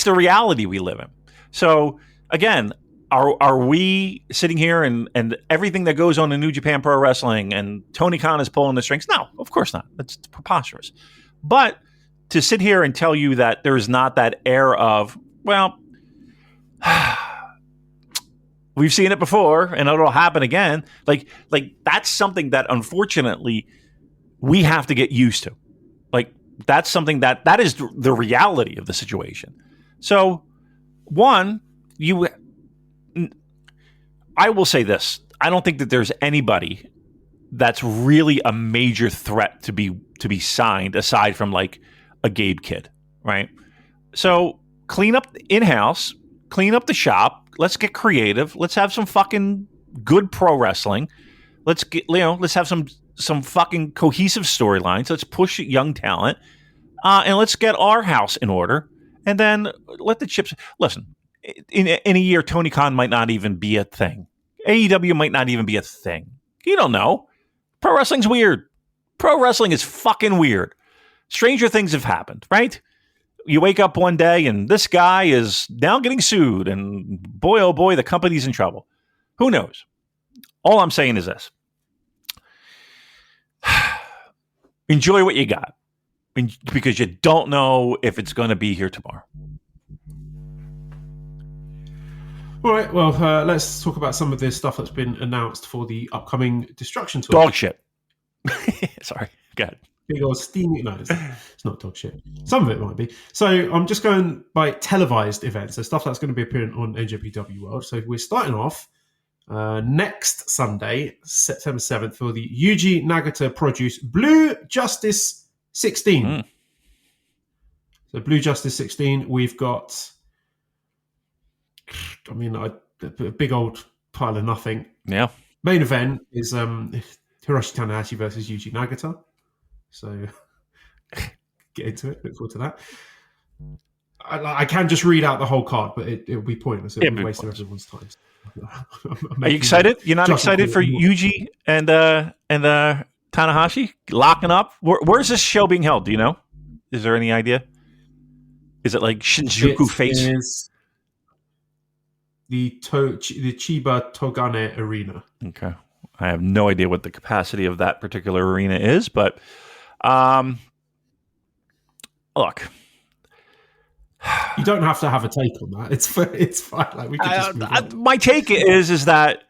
the reality we live in. So again, Are we sitting here and everything that goes on in New Japan Pro Wrestling and Tony Khan is pulling the strings? No, of course not. That's preposterous. But to sit here and tell you that there is not that air of, well, we've seen it before and it'll happen again. Like that's something that unfortunately we have to get used to. Like that's something that is the reality of the situation. So one, I will say this. I don't think that there's anybody that's really a major threat to be signed aside from like a Gabe Kidd, right? So clean up in-house, clean up the shop. Let's get creative. Let's have some fucking good pro wrestling. Let's have some fucking cohesive storylines. Let's push young talent, and let's get our house in order. And then let the chips. Listen, in a year, Tony Khan might not even be a thing. AEW might not even be a thing. You don't know. Pro wrestling's weird. Pro wrestling is fucking weird. Stranger things have happened, right? You wake up one day and this guy is now getting sued, and boy, oh boy, the company's in trouble. Who knows? All I'm saying is this. Enjoy what you got, because you don't know if it's going to be here tomorrow. All right, well, let's talk about some of the stuff that's been announced for the upcoming Destruction Tour. Dog shit. Sorry, go ahead. Big old steaming. No, it's not dog shit. Some of it might be. So I'm just going by televised events, so stuff that's going to be appearing on NJPW World. So we're starting off Next Sunday, September 7th, for the Yuji Nagata produced Blue Justice 16. So Blue Justice 16, we've got, a big old pile of nothing. Yeah. Main event is Hiroshi Tanahashi versus Yuji Nagata. So get into it. Look forward to that. I can just read out the whole card, but it will be pointless. It will be wasting everyone's time. Are you excited? You're not excited for Yuji and Tanahashi locking up? Where's this show being held? Do you know? Is there any idea? Is it like Shinjuku Face? It is the Chiba Togane Arena. Okay. I have no idea what the capacity of that particular arena is, but look. You don't have to have a take on that. It's fine. Like we can just move on. My take is that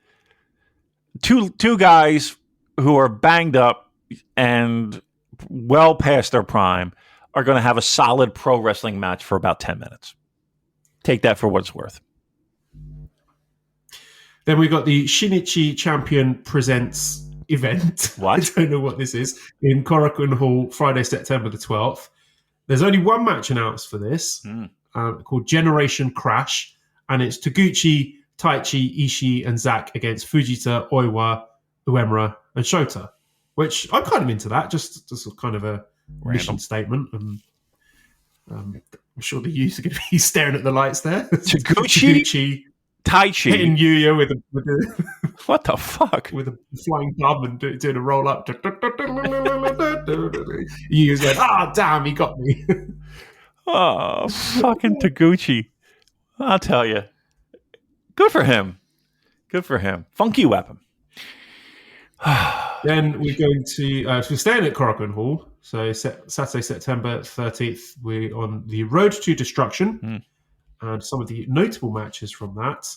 two guys who are banged up and well past their prime are going to have a solid pro wrestling match for about 10 minutes. Take that for what it's worth. Then we got the Shinichi Champion Presents event. What? I don't know what this is. In Korakuen Hall, Friday, September the 12th. There's only one match announced for this, called Generation Crash, and it's Taguchi, Taichi, Ishii, and Zack against Fujita, Oiwa, Uemura, and Shota, which I'm kind of into that, just as kind of a mission statement. I'm sure the youth are going to be staring at the lights there. Taguchi, Taichi, hitting Yuya with a what the fuck? With a flying thumb and doing a roll up. Yuya's going, damn, he got me. Oh, fucking Taguchi. I'll tell you. Good for him. Funky weapon. Then we're going to, we're staying at Korakuen Hall. So Saturday, September 13th, we're on the Road to Destruction. And some of the notable matches from that.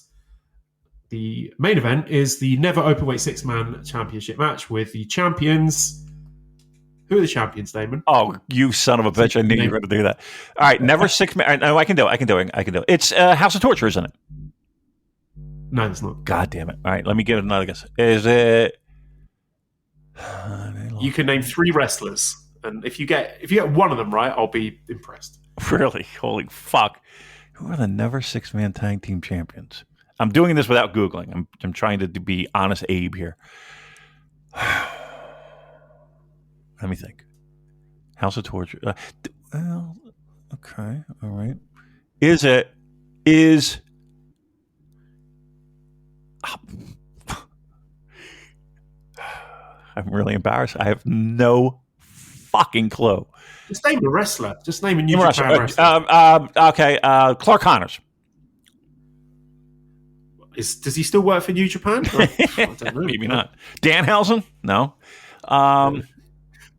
The main event is the Never Openweight 6-Man Championship match with the champions. Who are the champions, Damon? Oh, you son of a bitch. I knew you were going to do that. All right, Never 6-Man. No, I can do it. It's House of Torture, isn't it? No, it's not. God damn it. All right, let me give it another guess. Is it... You can name 3 wrestlers. And if you get one of them right, I'll be impressed. Really? Holy fuck. Who are the Never 6-Man Tag Team Champions? I'm doing this without Googling. I'm trying to be honest Abe here. Let me think. House of Torture. Well, okay. All right. I'm really embarrassed. I have no fucking clue. Just name a wrestler. Just name a New Japan wrestler. Okay. Clark Connors. Does he still work for New Japan? I don't know. Maybe not. Danhausen? No.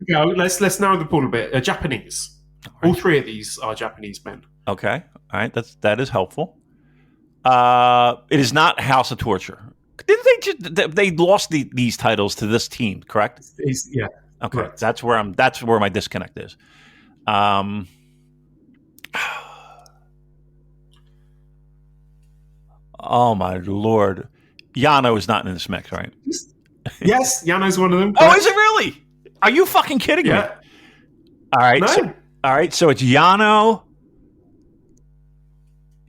Let's narrow the pool a bit. Japanese. All 3 of these are Japanese men. Okay. All right. That is helpful. It is not House of Torture. Didn't they lost these titles to this team, correct? Yeah. Okay. Correct. That's where my disconnect is. Oh my lord. Yano is not in this mix, right? Yes, Yano's one of them. Oh, is it really? Are you fucking kidding me? All right. No. So it's Yano,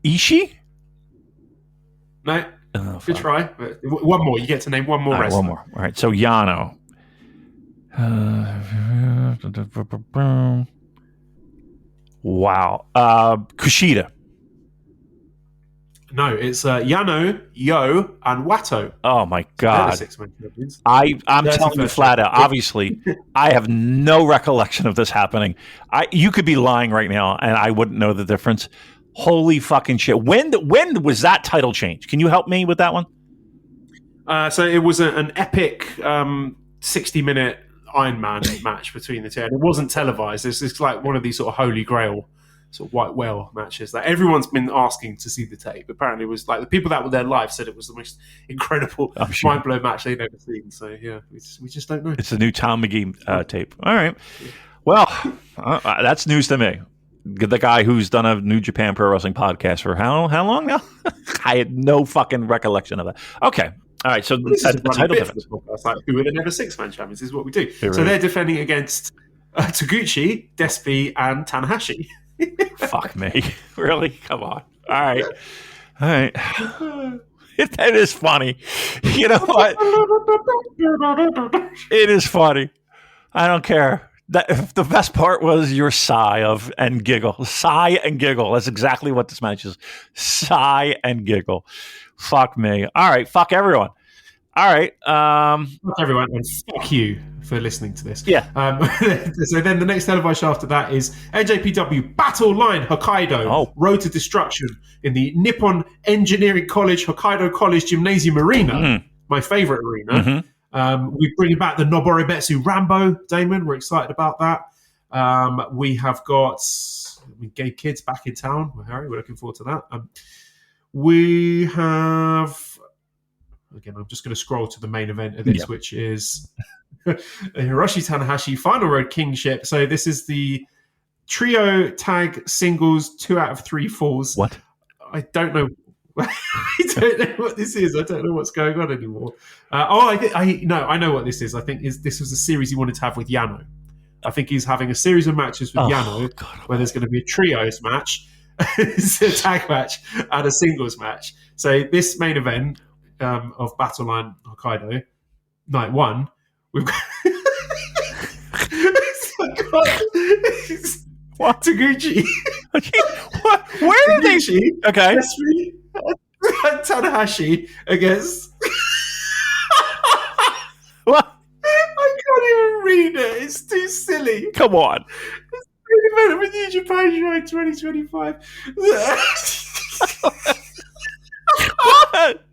Ishii? No. Good try. One more. You get to name one more wrestler. One more. All right. So Yano. Wow. Kushida. No, it's Yano, Yo, and Wato. Oh my god! They're the 6-man champions. I'm telling you flat out. Obviously, I have no recollection of this happening. You could be lying right now, and I wouldn't know the difference. Holy fucking shit! When was that title change? Can you help me with that one? So it was an epic 60-minute Iron Man match between the two, and it wasn't televised. It's like one of these sort of holy grail sort of white whale matches that everyone's been asking to see the tape. Apparently it was like the people that were there live said it was the most incredible mind-blowing match they'd ever seen. So yeah, we just don't know. It's a new Tom McGee tape. All right. Well, that's news to me. The guy who's done a New Japan Pro Wrestling podcast for how long now? I had no fucking recollection of that. Okay. All right, so This is a the running title bit for difference. this podcast. Like, who are the never six-man champions? This is what we do. Yeah, So right. they're defending against Taguchi, Despy, and Tanahashi. Fuck me. Really? Come on. All right. That is funny. You know what? It is funny. I don't care. The best part was your sigh and giggle. Sigh and giggle. That's exactly what this match is. Sigh and giggle. Fuck me. All right. Fuck everyone. All right. Fuck everyone, and fuck you for listening to this. Yeah. So then the next televised show after that is NJPW Battle Line Hokkaido, Road to Destruction in the Nippon Engineering College Hokkaido College Gymnasium Arena, my favorite arena. We bring back the Noboribetsu Rambo, Damon. We're excited about that. We have got Gabe Kidd's back in town. Harry, we're looking forward to that. We have... Again, I'm just going to scroll to the main event of this, which is Hiroshi Tanahashi Final Road Kingship. So this is the trio tag singles 2 out of 3 falls. What? I don't know. I don't know what this is. I don't know what's going on anymore. I know what this is. I think this was a series he wanted to have with Yano. I think he's having a series of matches with Yano where there's going to be a trios match, it's a tag match, and a singles match. So this main event of Battle Line Hokkaido, night 1, we've got what? Taguchi. What? Where did they? Okay. Tanahashi against. What? I can't even read it. It's too silly. Come on. It's the main event of New Japan Show 2025. What?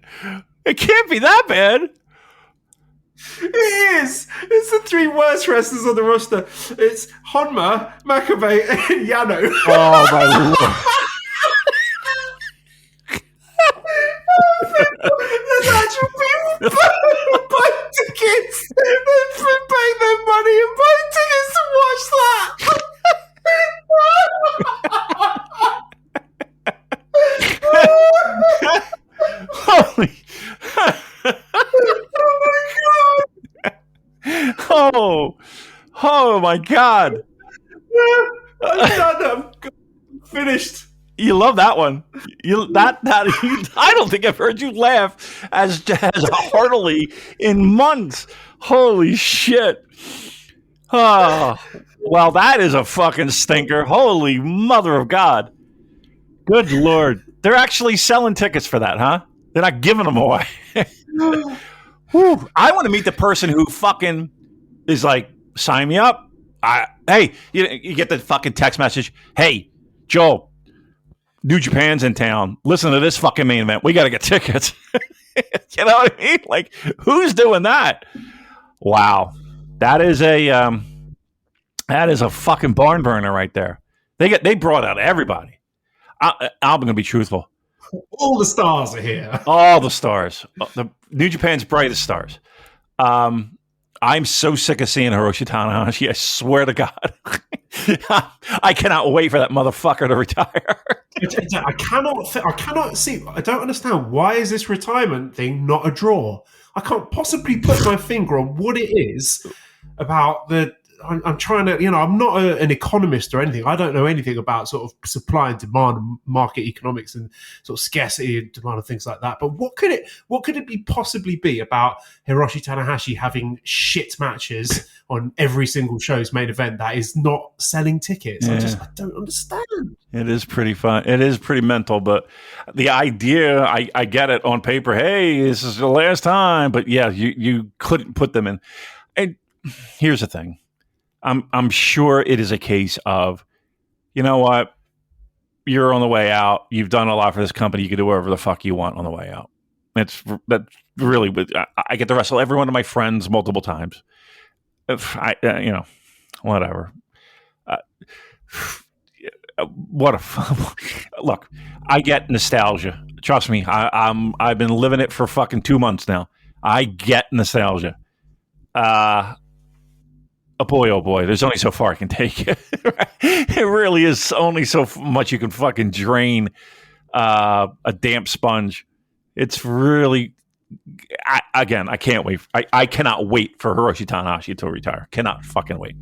It can't be that bad. It is. It's the 3 worst wrestlers on the roster. It's Honma, Makabe, and Yano. Oh my lord! There's actual people buying tickets. They've been paying their money and buying tickets to watch that. Holy! Oh my god! I'm done. I'm finished. You love that one. I don't think I've heard you laugh as heartily in months. Holy shit! Oh, well, that is a fucking stinker. Holy mother of God! Good lord, they're actually selling tickets for that, huh? They're not giving them away. Whew. I want to meet the person who fucking is like, sign me up. Hey, you get the fucking text message. Hey, Joel, New Japan's in town. Listen to this fucking main event. We got to get tickets. You know what I mean? Like, who's doing that? Wow, that is a fucking barn burner right there. They brought out everybody. I'm going to be truthful. All the stars are here. All the stars. The New Japan's brightest stars. I'm so sick of seeing Hiroshi Tanahashi. I swear to God. I cannot wait for that motherfucker to retire. I cannot see. I don't understand. Why is this retirement thing not a draw? I can't possibly put my finger on what it is about the... I'm trying to, I'm not an economist or anything. I don't know anything about sort of supply and demand and market economics and sort of scarcity and demand and things like that. But what could it possibly be about Hiroshi Tanahashi having shit matches on every single show's main event that is not selling tickets? Yeah. I don't understand. It is pretty fun. It is pretty mental, but the idea, I get it on paper. Hey, this is the last time. But yeah, you couldn't put them in. And here's the thing. I'm sure it is a case of, you know what, you're on the way out. You've done a lot for this company. You can do whatever the fuck you want on the way out. That's really. I get to wrestle every one of my friends multiple times. Whatever. Look. I get nostalgia. Trust me. I've been living it for fucking 2 months now. I get nostalgia. Oh boy, there's only so far I can take it. It really is only so much you can fucking drain a damp sponge. It's really I can't wait. I cannot wait for Hiroshi Tanahashi to retire. Cannot fucking wait.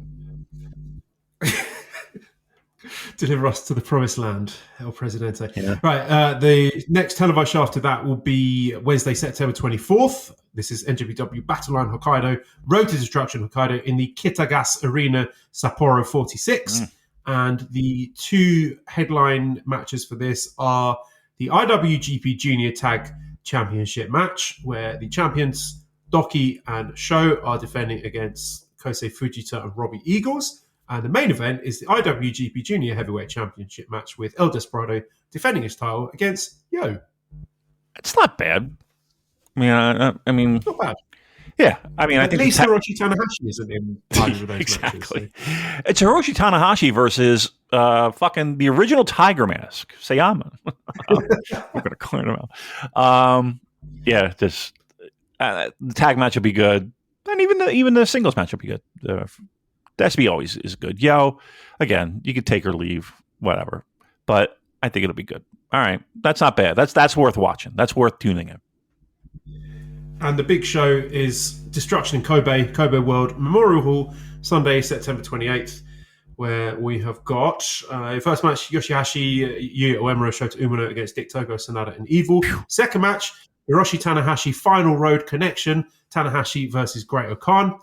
Deliver us to the promised land, El Presidente. Yeah. Right, the next televised show after that will be Wednesday, September 24th. This is NJPW Battleline Hokkaido, Road to Destruction Hokkaido in the Kitagas Arena, Sapporo 46. And the two headline matches for this are the IWGP Junior Tag Championship match, where the champions Doki and Sho are defending against Kosei Fujita and Robbie Eagles. And the main event is the IWGP Junior Heavyweight Championship match with El Desperado defending his title against Yo. It's not bad. I mean, Not bad. yeah. I mean, I think at least Hiroshi Tanahashi isn't in either of those exactly. matches. So. It's Hiroshi Tanahashi versus fucking the original Tiger Mask, Sayama. We're gonna clear him out. Yeah, just the tag match will be good, and even the singles match will be good. The SB always is good. Yo, again, you could take or leave, whatever, but I think it'll be good. All right, that's not bad. That's worth watching. That's worth tuning in. And the big show is Destruction in Kobe World Memorial Hall, Sunday, September 28th, where we have got first match, Yoshihashi, Yuya Uemura, Shota Umino against Dick Togo, Sanada, and Evil. Second match, Hiroshi Tanahashi, Final Road Connection, Tanahashi versus Great Okan.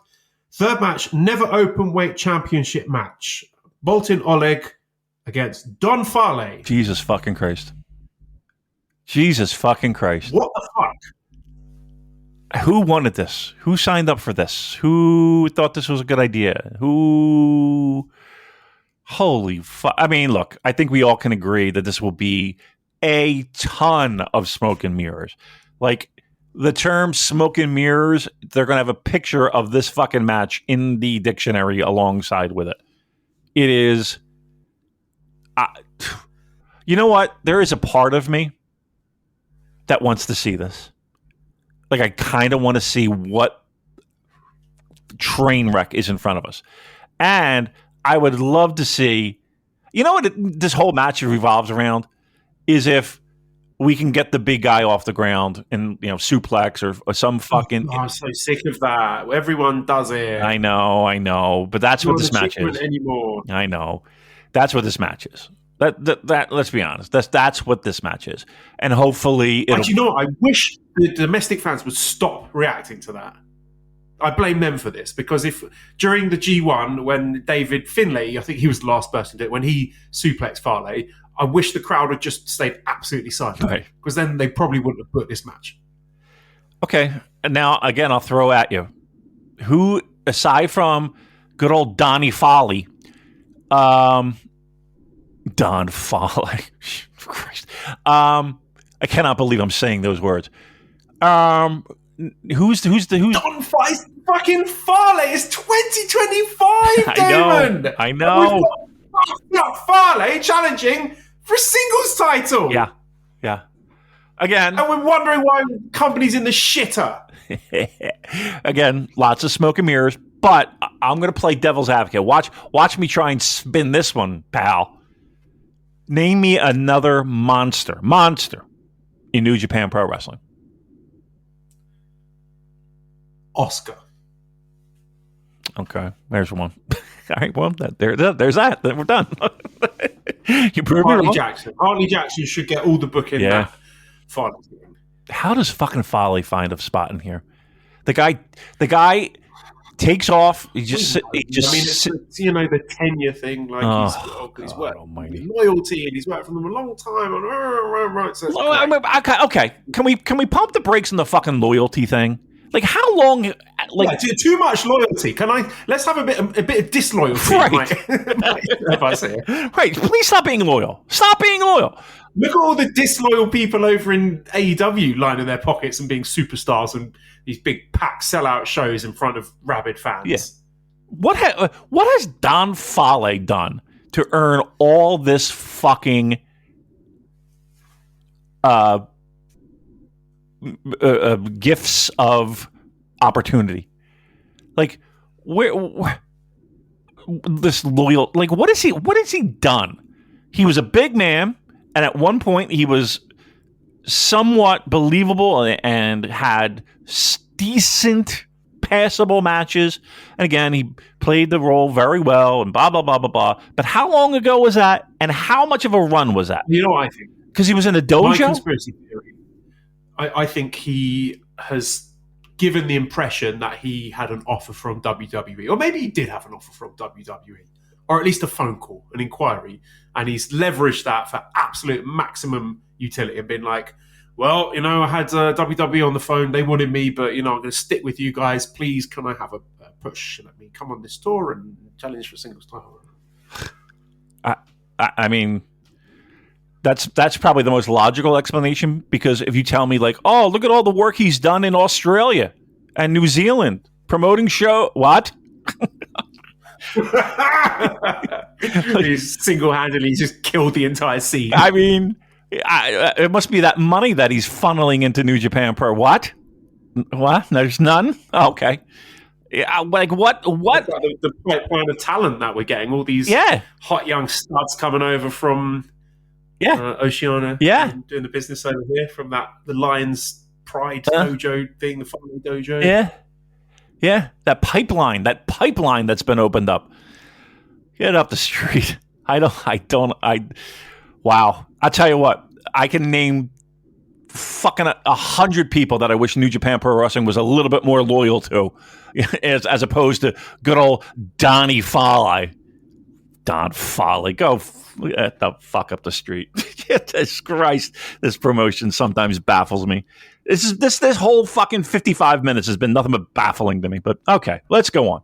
Third match, Never Open Weight Championship match, Boltin Oleg against Don Fale. Jesus fucking Christ. Jesus fucking Christ. What the fuck? Who wanted this? Who signed up for this? Who thought this was a good idea? Who? Holy fuck. I mean, look, I think we all can agree that this will be a ton of smoke and mirrors. Like, the term smoke and mirrors, they're going to have a picture of this fucking match in the dictionary alongside with it. It is. You know what? There is a part of me that wants to see this. Like, I kind of want to see what train wreck is in front of us. And I would love to see, you know what this whole match revolves around? Is if we can get the big guy off the ground and, suplex or some fucking... Oh, I'm so sick of that. Everyone does it. I know. But that's what this match is. Anymore. I know. That's what this match is. That let's be honest. That's what this match is. And hopefully it'll... But you know what? I wish the domestic fans would stop reacting to that. I blame them for this, because if during the G1 when David Finlay, I think he was the last person to do it, when he suplexed Fale, I wish the crowd had just stayed absolutely silent, right, because then they probably wouldn't have put this match. Okay, and now again I'll throw at you, who aside from good old Donnie Fale, Don Fale, Christ, I cannot believe I'm saying those words. Who's Don fucking Fale? It's 2025, Damon. I know. Not Fale challenging for a singles title. Yeah. Again, and we're wondering why company's in the shitter. Again, lots of smoke and mirrors, but I'm going to play devil's advocate. Watch me try and spin this one, pal. Name me another monster in New Japan Pro Wrestling. Oscar. Okay, there's one. All right, well, there's that. We're done. You proved me wrong. Hartley Jackson should get all the booking. Yeah. Final. How does fucking Fale find a spot in here? The guy takes off. He just. It's the tenure thing. Like he's worked loyalty, and he's worked for them a long time. So okay. Can we pump the brakes on the fucking loyalty thing? Like, how long? Like, too much loyalty. Let's have a bit of disloyalty. Right. If I say it. Right. Please stop being loyal. Stop being loyal. Look at all the disloyal people over in AEW lining their pockets and being superstars and these big packed sellout shows in front of rabid fans. Yeah. What has Don Fale done to earn all this fucking gifts of opportunity? Like, where this loyal, like, what has he done? He was a big man, and at one point he was somewhat believable and had decent, passable matches. And again, he played the role very well and blah, blah, blah, blah, blah. But how long ago was that? And how much of a run was that? You know what I think? Because he was in a My dojo? conspiracy theory. I think he has given the impression that he had an offer from WWE, or maybe he did have an offer from WWE, or at least a phone call, an inquiry, and he's leveraged that for absolute maximum utility and been like, well, I had WWE on the phone, they wanted me, but, I'm going to stick with you guys. Please, can I have a push? Let me come on this tour and challenge for singles title. I mean, that's probably the most logical explanation, because if you tell me like, oh, look at all the work he's done in Australia and New Zealand promoting show, what? He's single-handedly just killed the entire scene. I mean, it must be that money that he's funneling into New Japan Pro. What? There's none? Okay. Yeah, like what? The pipeline of talent that we're getting, all these hot young studs coming over from Oceania, doing the business over here from the Lions Pride dojo thing, the family dojo. Yeah, that pipeline that's been opened up. Get up the street. Wow. I'll tell you what, I can name fucking 100 people that I wish New Japan Pro Wrestling was a little bit more loyal to, as opposed to good old Donnie Fale. Don Fale, go get the fuck up the street. Jesus Christ, this promotion sometimes baffles me. This whole fucking 55 minutes has been nothing but baffling to me. But okay, let's go on.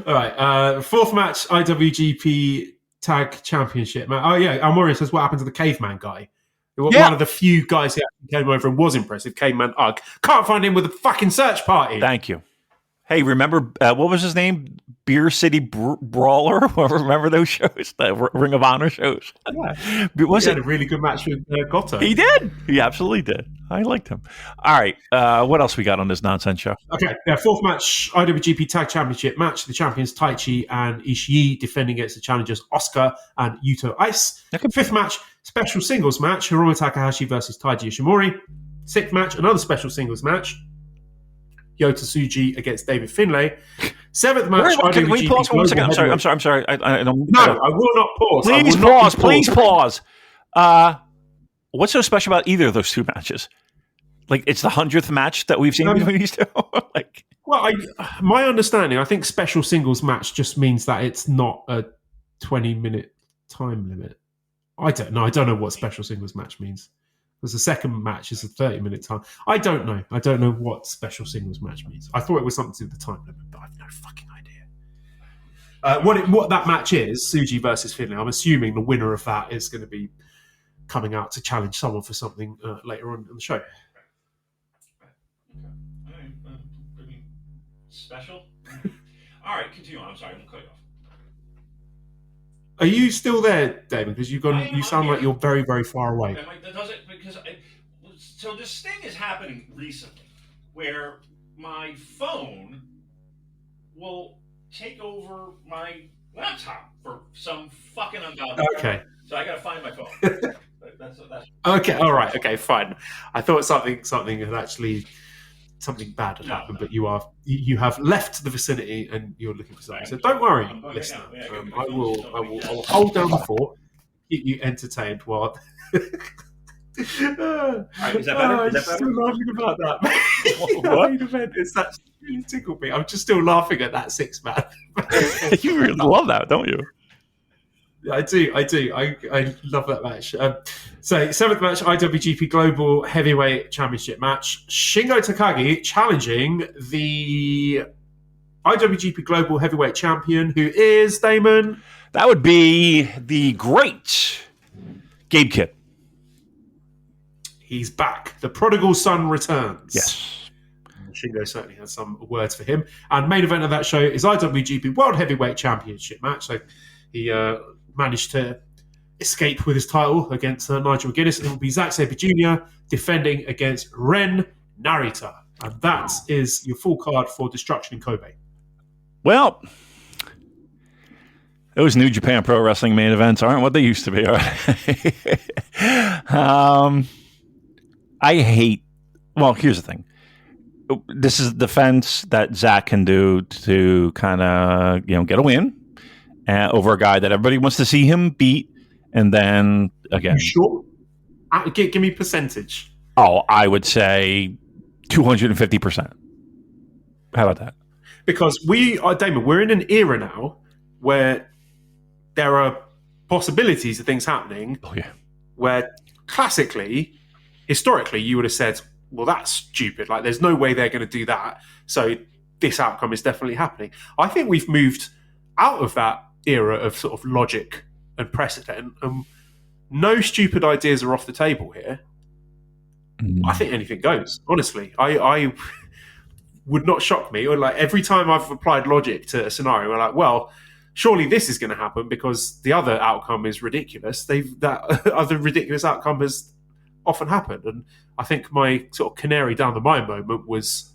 All right, fourth match, IWGP Tag Championship. Oh yeah, Almoria says, what happened to the caveman guy? One of the few guys who actually came over and was impressive, Caveman Ugg. Can't find him with a fucking search party. Thank you. Hey, remember, what was his name? Beer City Brawler? Remember those shows? The Ring of Honor shows? Yeah. He had a really good match with Goto. He did. He absolutely did. I liked him. All right. What else we got on this nonsense show? Okay. Fourth match, IWGP Tag Championship match. The champions Taichi and Ishii defending against the challengers Oscar and Yuto Ice. Okay. Fifth match, special singles match. Hiromu Takahashi versus Taiji Ishimori. Sixth match, another special singles match. Yota Tsuji against David Finlay. Seventh match. Can we pause for 1 second? I'm sorry. I don't. No, I will not pause. Please pause. What's so special about either of those two matches? Like, it's the 100th match that we've seen between these two. My understanding, I think special singles match just means that it's not a 20-minute time limit. I don't know. I don't know what special singles match means. Because the second match is a 30-minute time. I don't know. I don't know what special singles match means. I thought it was something to do with the time limit, but I have no fucking idea. What that match is, Tsuji versus Finlay, I'm assuming the winner of that is going to be coming out to challenge someone for something later on in the show. Special? All right, continue on. I'm sorry. I'm going to cut you off. Are you still there, Damon? Because you sound like you're very, very far away. So this thing is happening recently, where my phone will take over my laptop for some fucking ungodly. Okay. So I got to find my phone. that's Okay. All right. Okay. Fine. I thought something had actually. Something bad had happened, but you have left the vicinity and you're looking for something. So don't worry, listener. I will hold down the fort, keep you entertained while. Is that better? I'm still laughing about that. What? It's that really tickled me. I'm just still laughing at that 6-man. You really love that, don't you? I do. I love that match. So, seventh match, IWGP Global Heavyweight Championship match. Shingo Takagi challenging the IWGP Global Heavyweight Champion, who is, Damon? That would be the great Gabe Kidd. He's back. The prodigal son returns. Yes. Shingo certainly has some words for him. And main event of that show is IWGP World Heavyweight Championship match. So, he managed to escape with his title against Nigel McGuinness, and it will be Zack Sabre Jr. defending against Ren Narita. And that is your full card for Destruction in Kobe. Well, Those New Japan Pro Wrestling main events aren't what they used to be. All right? I hate. Well, here's the thing. This is the defense that Zack can do to kind of get a win over a guy that everybody wants to see him beat, and then again. You sure? Give me percentage. Oh, I would say 250%. How about that? Because Damon, we're in an era now where there are possibilities of things happening. Oh yeah. Where historically, you would have said, well, that's stupid. Like, there's no way they're going to do that. So this outcome is definitely happening. I think we've moved out of that era of sort of logic and precedent. No stupid ideas are off the table here. I think anything goes. Honestly, I would not shock me. Or like every time I've applied logic to a scenario, we're like, well, surely this is going to happen because the other outcome is ridiculous. That other ridiculous outcome has often happened, and I think my sort of canary down the mine moment was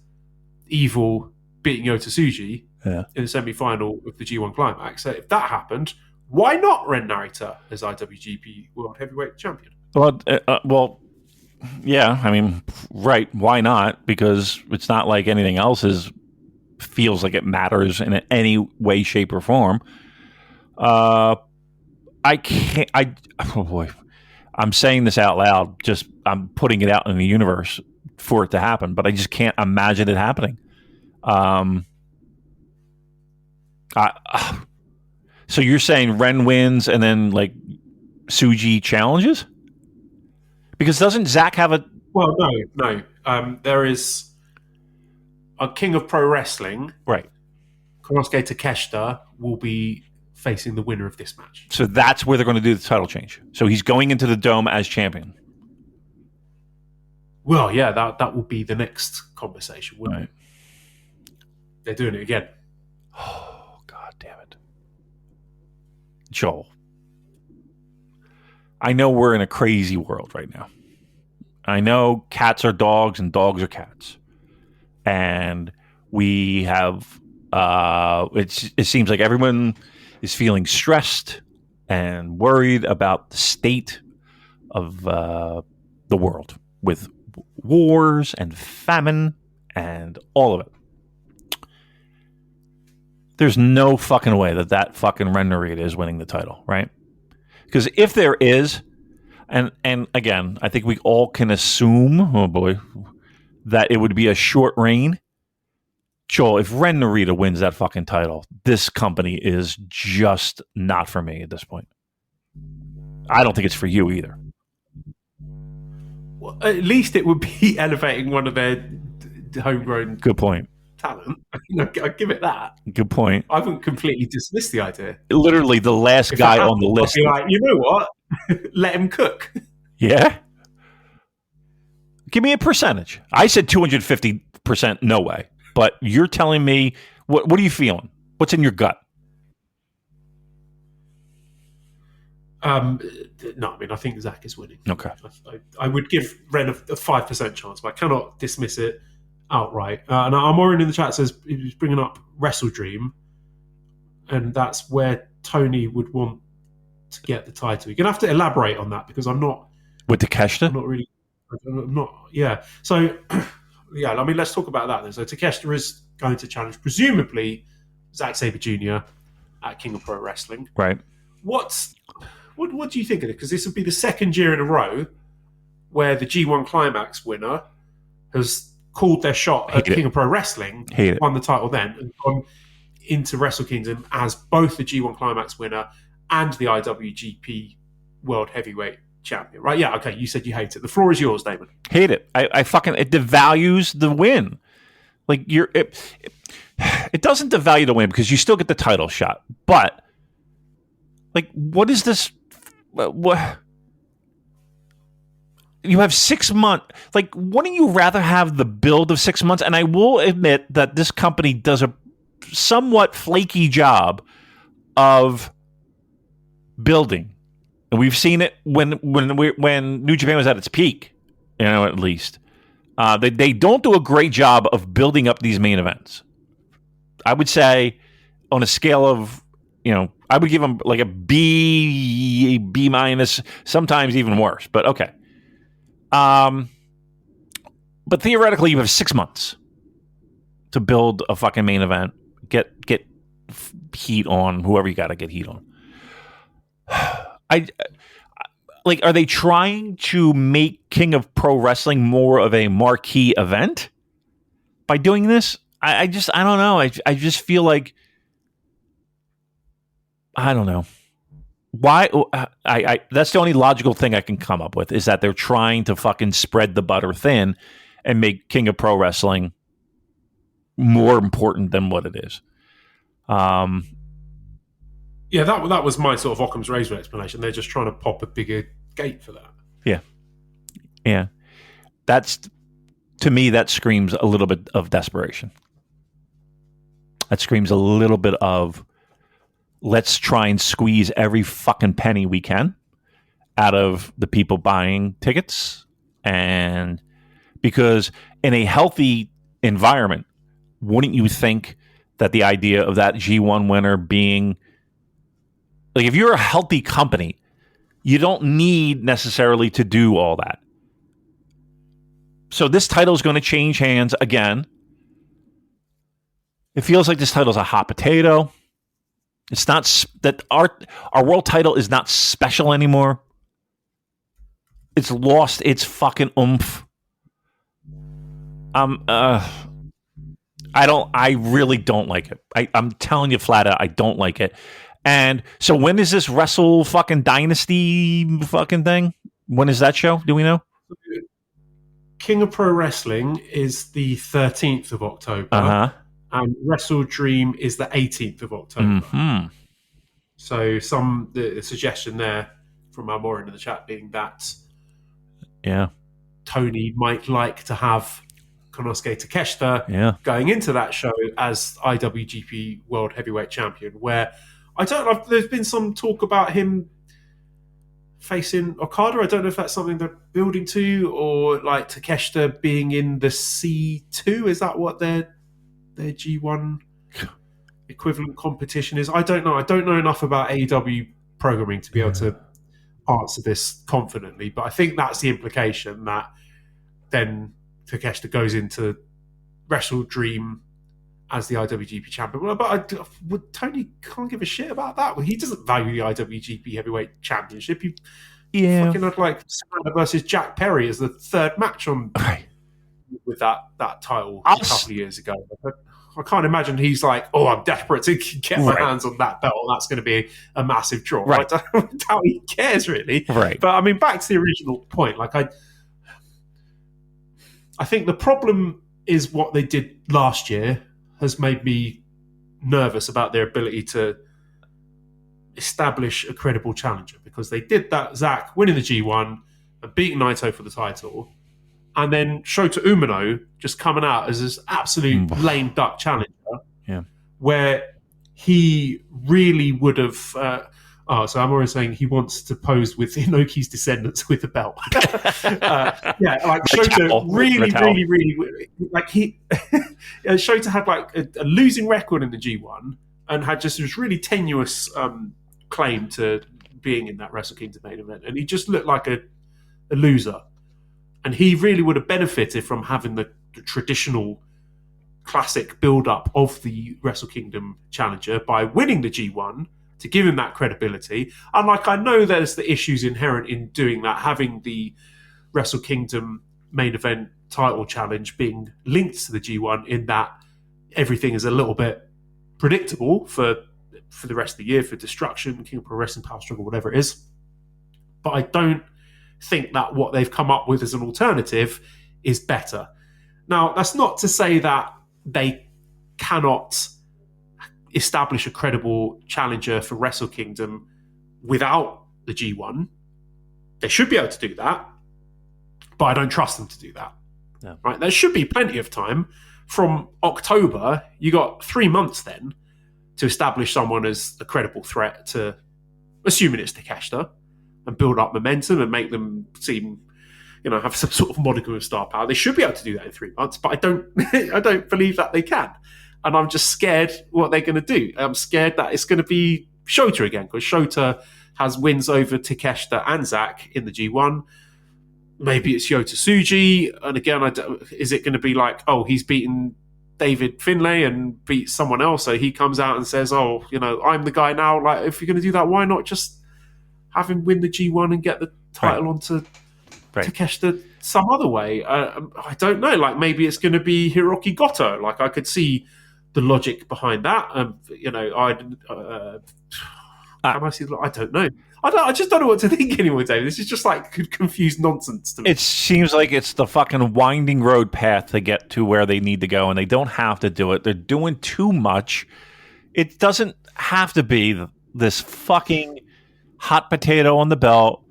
Evil beating Yota Tsuji in the semi-final of the G1 Climax. So if that happened, why not Ren Narita as IWGP World Heavyweight Champion? Well, yeah. I mean, right? Why not? Because it's not like anything else feels like it matters in any way, shape, or form. I can't. Oh boy. I'm saying this out loud, I'm putting it out in the universe for it to happen, but I just can't imagine it happening. So you're saying Ren wins and then like Tsuji challenges? Because doesn't Zack have a... Well, no. There is a King of Pro Wrestling. Right. Konosuke Takeshita will be facing the winner of this match. So that's where they're going to do the title change. So he's going into the Dome as champion. Well, yeah, that will be the next conversation, wouldn't it? They're doing it again. Oh, God damn it. Joel. I know we're in a crazy world right now. I know cats are dogs and dogs are cats. And we have... it seems like everyone is feeling stressed and worried about the state of the world with wars and famine and all of it. There's no fucking way that fucking Ren Narita is winning the title, right? Because if there is, and again, I think we all can assume, oh boy, that it would be a short reign. Joel, if Ren Narita wins that fucking title, this company is just not for me at this point. I don't think it's for you either. Well, at least it would be elevating one of their homegrown Good point. talent. I'll give it that. Good point. I wouldn't completely dismiss the idea. Literally the last guy on the list. I'd be like, you know what? Let him cook. Yeah? Give me a percentage. I said 250% no way. But you're telling me, what are you feeling? What's in your gut? No, I mean, I think Zack is winning. Okay. I would give Ren a 5% chance, but I cannot dismiss it outright. And Amorin in the chat says he's bringing up Wrestle Dream, and that's where Tony would want to get the title. You're going to have to elaborate on that because I'm not... With Takeshita? I'm not, yeah. So... Yeah, I mean, let's talk about that then. So Takeshita is going to challenge, presumably, Zack Sabre Jr. at King of Pro Wrestling. Right. What do you think of it? Because this would be the second year in a row where the G1 Climax winner has called their shot at King of Pro Wrestling, won the title then, and gone into Wrestle Kingdom as both the G1 Climax winner and the IWGP World Heavyweight Champion, right? Yeah, okay, you said you hate it. The floor is yours, Damon. Hate it. I fucking... It devalues the win. Like, it doesn't devalue the win because you still get the title shot. But, like, what is this... What... You have 6 months... Like, wouldn't you rather have the build of 6 months? And I will admit that this company does a somewhat flaky job of building. And we've seen it when New Japan was at its peak, at least. They don't do a great job of building up these main events. I would say on a scale of, I would give him like a B minus, sometimes even worse. But okay. But theoretically, you have 6 months to build a fucking main event. Get heat on whoever you got to get heat on. Are they trying to make King of Pro Wrestling more of a marquee event by doing this? I don't know. I just feel like, I don't know why. That's the only logical thing I can come up with, is that they're trying to fucking spread the butter thin and make King of Pro Wrestling more important than what it is. Yeah, that was my sort of Occam's razor explanation. They're just trying to pop a bigger gate for that. Yeah. That's, to me, that screams a little bit of desperation. That screams a little bit of, let's try and squeeze every fucking penny we can out of the people buying tickets. And because in a healthy environment, wouldn't you think that the idea of that G1 winner being, like, if you're a healthy company, you don't need necessarily to do all that. So this title is going to change hands again. It feels like this title is a hot potato. It's not that our world title is not special anymore. It's lost its fucking oomph. I really don't like it. I'm telling you flat out, I don't like it. And so when is this Wrestle fucking Dynasty fucking thing? When is that show? Do we know? King of Pro Wrestling is the 13th of October. Uh-huh. And Wrestle Dream is the 18th of October. Mm-hmm. So the suggestion there from our more in the chat being that Tony might like to have Konosuke Takeshita going into that show as IWGP World Heavyweight Champion, where I don't know, there's been some talk about him facing Okada. I don't know if that's something they're building to, or like Takeshita being in the C2. Is that what their G1 equivalent competition is? I don't know. I don't know enough about AEW programming to be able to answer this confidently, but I think that's the implication, that then Takeshita goes into Wrestle Dream as the IWGP champion. But Tony can't give a shit about that. Well, he doesn't value the IWGP Heavyweight Championship. He fucking had like Savannah versus Jack Perry as the third match on with that title a couple of years ago. I can't imagine he's like, I'm desperate to get my hands on that belt. That's going to be a massive draw. Right. I doubt he cares really. Right. But I mean, back to the original point. Like I think the problem is what they did last year has made me nervous about their ability to establish a credible challenger, because they did that, Zack winning the G1 and beating Naito for the title, and then Shota Umino just coming out as this absolute lame duck challenger, where he really would have... so I'm always saying he wants to pose with Inoki's descendants with the belt. Shota really, like Shota had like a losing record in the G1 and had just this really tenuous claim to being in that Wrestle Kingdom main event, and he just looked like a loser. And he really would have benefited from having the traditional classic build-up of the Wrestle Kingdom challenger by winning the G1 to give him that credibility. And like, I know there's the issues inherent in doing that, having the Wrestle Kingdom main event title challenge being linked to the G1, in that everything is a little bit predictable for the rest of the year, for Destruction, King of Pro Wrestling, Power Struggle, whatever it is. But I don't think that what they've come up with as an alternative is better. Now, that's not to say that they cannot establish a credible challenger for Wrestle Kingdom without the G1. They should be able to do that, but I don't trust them to do that. No. Right? There should be plenty of time. From October, you got 3 months then to establish someone as a credible threat to, assuming it's Takeshita, and build up momentum and make them seem, have some sort of modicum of star power. They should be able to do that in 3 months, but I don't believe that they can. And I'm just scared what they're going to do. I'm scared that it's going to be Shota again, because Shota has wins over Takeshita and Zack in the G1. Maybe it's Yota Tsuji, and again, is it going to be like, oh, he's beaten David Finlay and beat someone else, so he comes out and says, oh, I'm the guy now. Like, if you're going to do that, why not just have him win the G1 and get the title onto Takeshita some other way? I don't know. Like, maybe it's going to be Hiroki Goto. Like, I could see the logic behind that. I don't know. I just don't know what to think anymore, David. This is just like confused nonsense to me. It seems like it's the fucking winding road path to get to where they need to go, and they don't have to do it. They're doing too much. It doesn't have to be this fucking hot potato on the belt.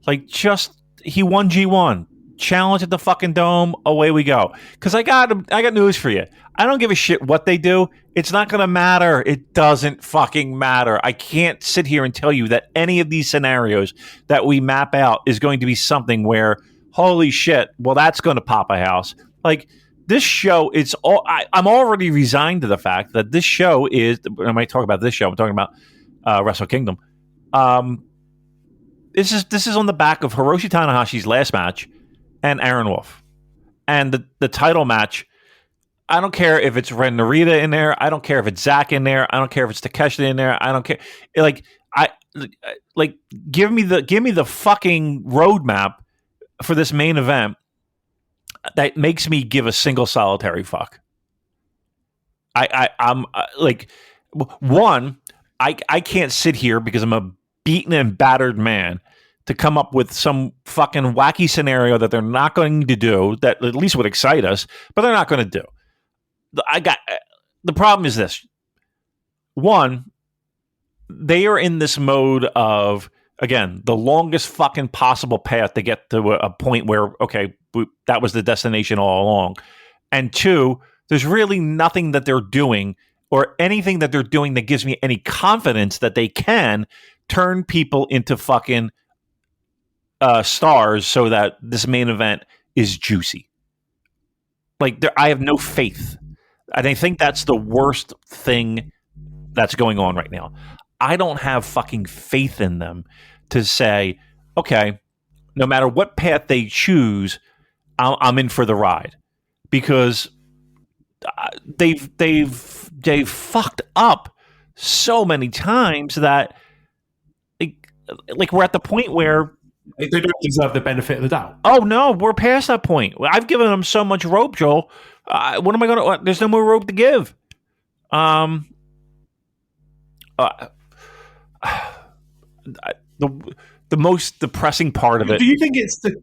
Like, just he won G1. Challenge at the fucking Dome. Away we go. Because I got news for you. I don't give a shit what they do. It's not going to matter. It doesn't fucking matter. I can't sit here and tell you that any of these scenarios that we map out is going to be something where, holy shit, well, that's going to pop a house. Like, this show, I'm already resigned to the fact that this show is, I might talk about this show, I'm talking about Wrestle Kingdom. This is on the back of Hiroshi Tanahashi's last match and Aaron Wolf. And the title match, I don't care if it's Ren Narita in there. I don't care if it's Zack in there. I don't care if it's Takeshita in there. I don't care. Give me the fucking roadmap for this main event that makes me give a single solitary fuck. I'm I can't sit here because I'm a beaten and battered man to come up with some fucking wacky scenario that they're not going to do that at least would excite us, but they're not going to do. The problem is this. One, they are in this mode of, again, the longest fucking possible path to get to a point where, okay, that was the destination all along. And two, there's really nothing that they're doing or anything that they're doing that gives me any confidence that they can turn people into fucking stars so that this main event is juicy. Like, I have no faith. And I think that's the worst thing that's going on right now. I don't have fucking faith in them to say, okay, no matter what path they choose, I'm in for the ride, because they've fucked up so many times that like we're at the point where they don't deserve the benefit of the doubt. Oh no, we're past that point. I've given them so much rope, Joel. What am I going to? There's no more rope to give. The most depressing part of it. Do you think it's the?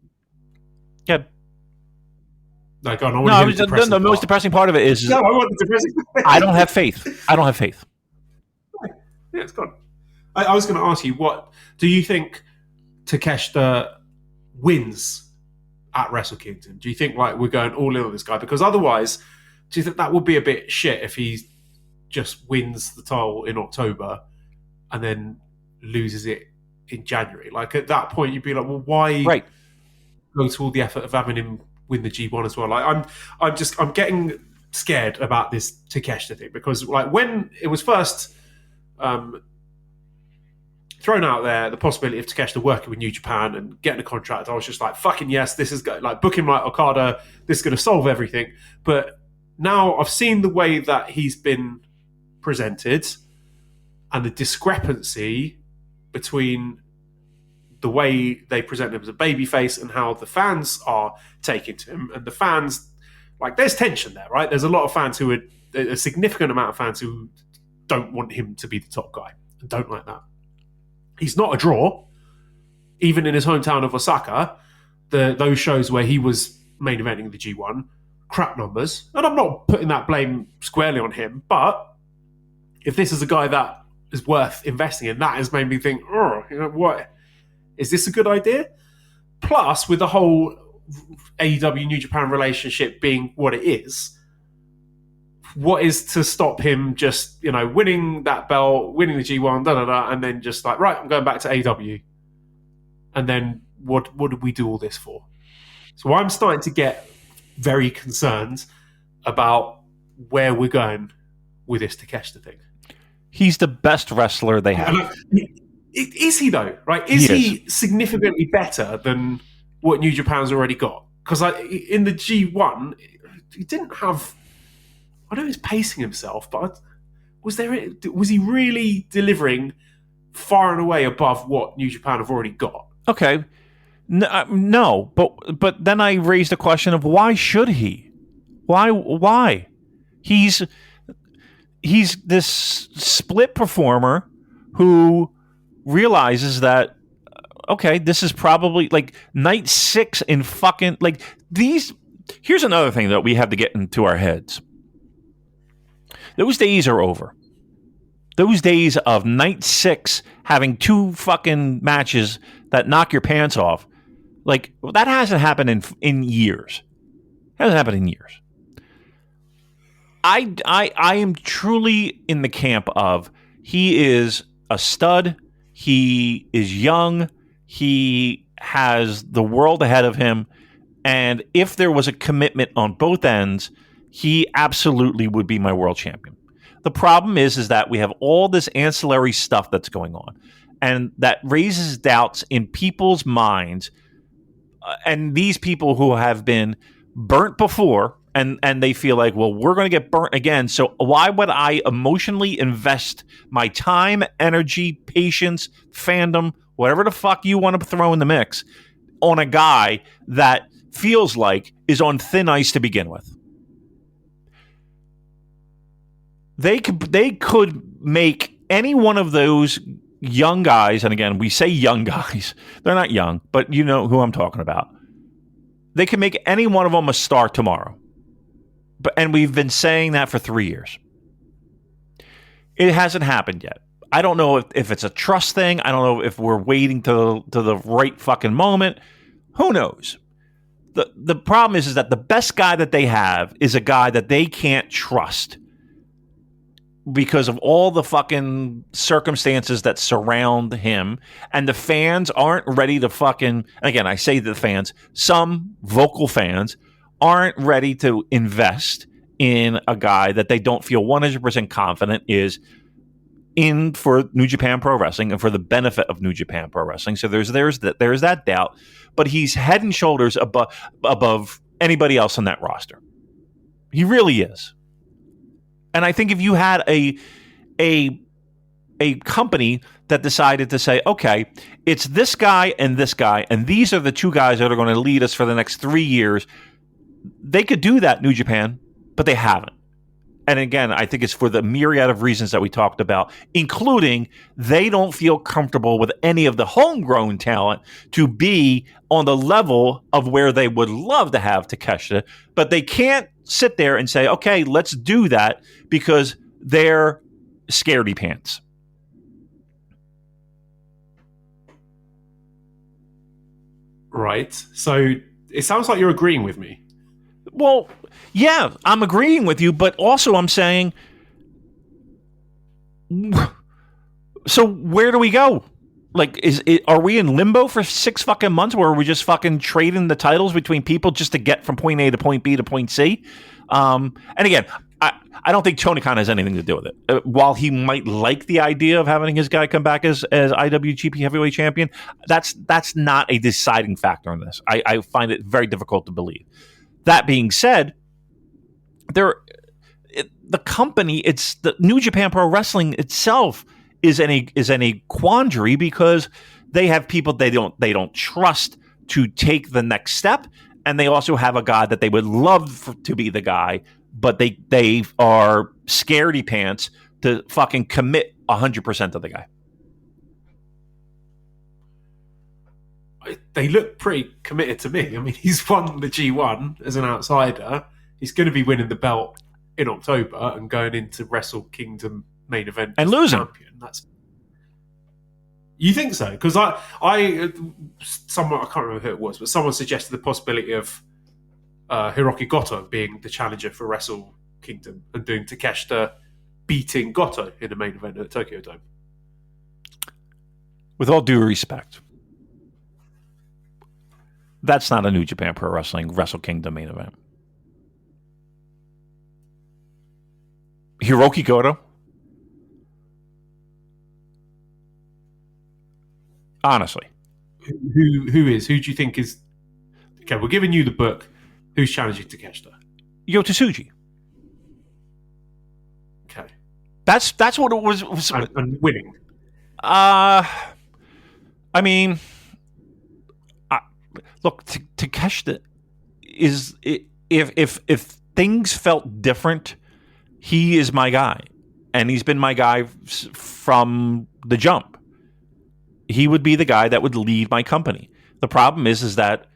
Yeah. Like, the most depressing part of it is. No, I want the depressing. I don't have faith. I don't have faith. Yeah, it's gone. I was going to ask you, what do you think Takeshita wins at Wrestle Kingdom? Do you think like we're going all in on this guy? Because otherwise, do you think that would be a bit shit if he just wins the title in October and then loses it in January? Like, at that point, you'd be like, well, why go to all the effort of having him win the G1 as well? Like, I'm getting scared about this Takeshita thing, because like when it was first thrown out there, the possibility of Takeshita working with New Japan and getting a contract, I was just like, fucking yes, this is like, book him like Okada, this is going to solve everything. But now I've seen the way that he's been presented and the discrepancy between the way they present him as a babyface and how the fans are taking to him. And the fans, like, there's tension there, right? There's a lot of fans a significant amount of fans who don't want him to be the top guy and don't like that. He's not a draw, even in his hometown of Osaka. Those shows where he was main eventing the G1, crap numbers. And I'm not putting that blame squarely on him, but if this is a guy that is worth investing in, that has made me think, what? Is this a good idea? Plus, with the whole AEW New Japan relationship being what it is, what is to stop him just, winning that belt, winning the G1, and then just like, right, I'm going back to AEW. And then what did we do all this for? So I'm starting to get very concerned about where we're going with this Takeshita thing. He's the best wrestler they have. Is he though? Right? Is he significantly better than what New Japan's already got? Because in the G1, he didn't have. I know he's pacing himself, but was he really delivering far and away above what New Japan have already got? Okay, no, but then I raised the question of why should he? Why? He's this split performer who realizes that, okay, this is probably like night 6 in fucking like these. Here's another thing that we have to get into our heads. Those days are over. Those days of night 6 having 2 fucking matches that knock your pants off, like that hasn't happened in years. Hasn't happened in years. I am truly in the camp of he is a stud. He is young. He has the world ahead of him. And if there was a commitment on both ends, he absolutely would be my world champion. The problem is that we have all this ancillary stuff that's going on. And that raises doubts in people's minds. And these people who have been burnt before, and they feel like, well, we're going to get burnt again. So why would I emotionally invest my time, energy, patience, fandom, whatever the fuck you want to throw in the mix, on a guy that feels like is on thin ice to begin with? They could make any one of those young guys, and again, we say young guys. They're not young, but you know who I'm talking about. They can make any one of them a star tomorrow. And we've been saying that for 3 years. It hasn't happened yet. I don't know if it's a trust thing. I don't know if we're waiting to the right fucking moment. Who knows? The problem is that the best guy that they have is a guy that they can't trust because of all the fucking circumstances that surround him, and the fans aren't ready to fucking, and again, I say the fans, some vocal fans aren't ready to invest in a guy that they don't feel 100% confident is in for New Japan Pro Wrestling and for the benefit of New Japan Pro Wrestling. So there's that doubt, but he's head and shoulders above anybody else on that roster. He really is. And I think if you had a company that decided to say, okay, it's this guy, and these are the 2 guys that are going to lead us for the next 3 years, they could do that, New Japan, but they haven't. And again, I think it's for the myriad of reasons that we talked about, including they don't feel comfortable with any of the homegrown talent to be on the level of where they would love to have Takeshita, but they can't sit there and say, okay, let's do that because they're scaredy pants. Right. So it sounds like you're agreeing with me. Well, yeah, I'm agreeing with you, but also I'm saying, so where do we go? Like, are we in limbo for 6 fucking months where we're just fucking trading the titles between people just to get from point A to point B to point C? And again, I don't think Tony Khan has anything to do with it. While he might like the idea of having his guy come back as IWGP Heavyweight Champion, that's not a deciding factor in this. I find it very difficult to believe. That being said, the company, it's the New Japan Pro Wrestling itself is in a quandary because they have people they don't trust to take the next step, and they also have a guy that they would love to be the guy, but they are scaredy pants to fucking commit 100% to the guy. They look pretty committed to me. I mean, he's won the G1 as an outsider. He's going to be winning the belt in October and going into Wrestle Kingdom main event and losing. Champion. You think so? Because someone, I can't remember who it was, but someone suggested the possibility of Hiroki Goto being the challenger for Wrestle Kingdom and doing Takeshita beating Goto in the main event at Tokyo Dome. With all due respect, that's not a New Japan Pro Wrestling Wrestle Kingdom main event. Hiroki Goto Honestly. Who is? Who do you think is... Okay, we're giving you the book. Who's challenging Takeshita? Yota Tsuji. Okay. That's what it was. And winning. I mean, look, Takeshita is... If things felt different, he is my guy. And he's been my guy from the jump. He would be the guy that would lead my company. The problem is that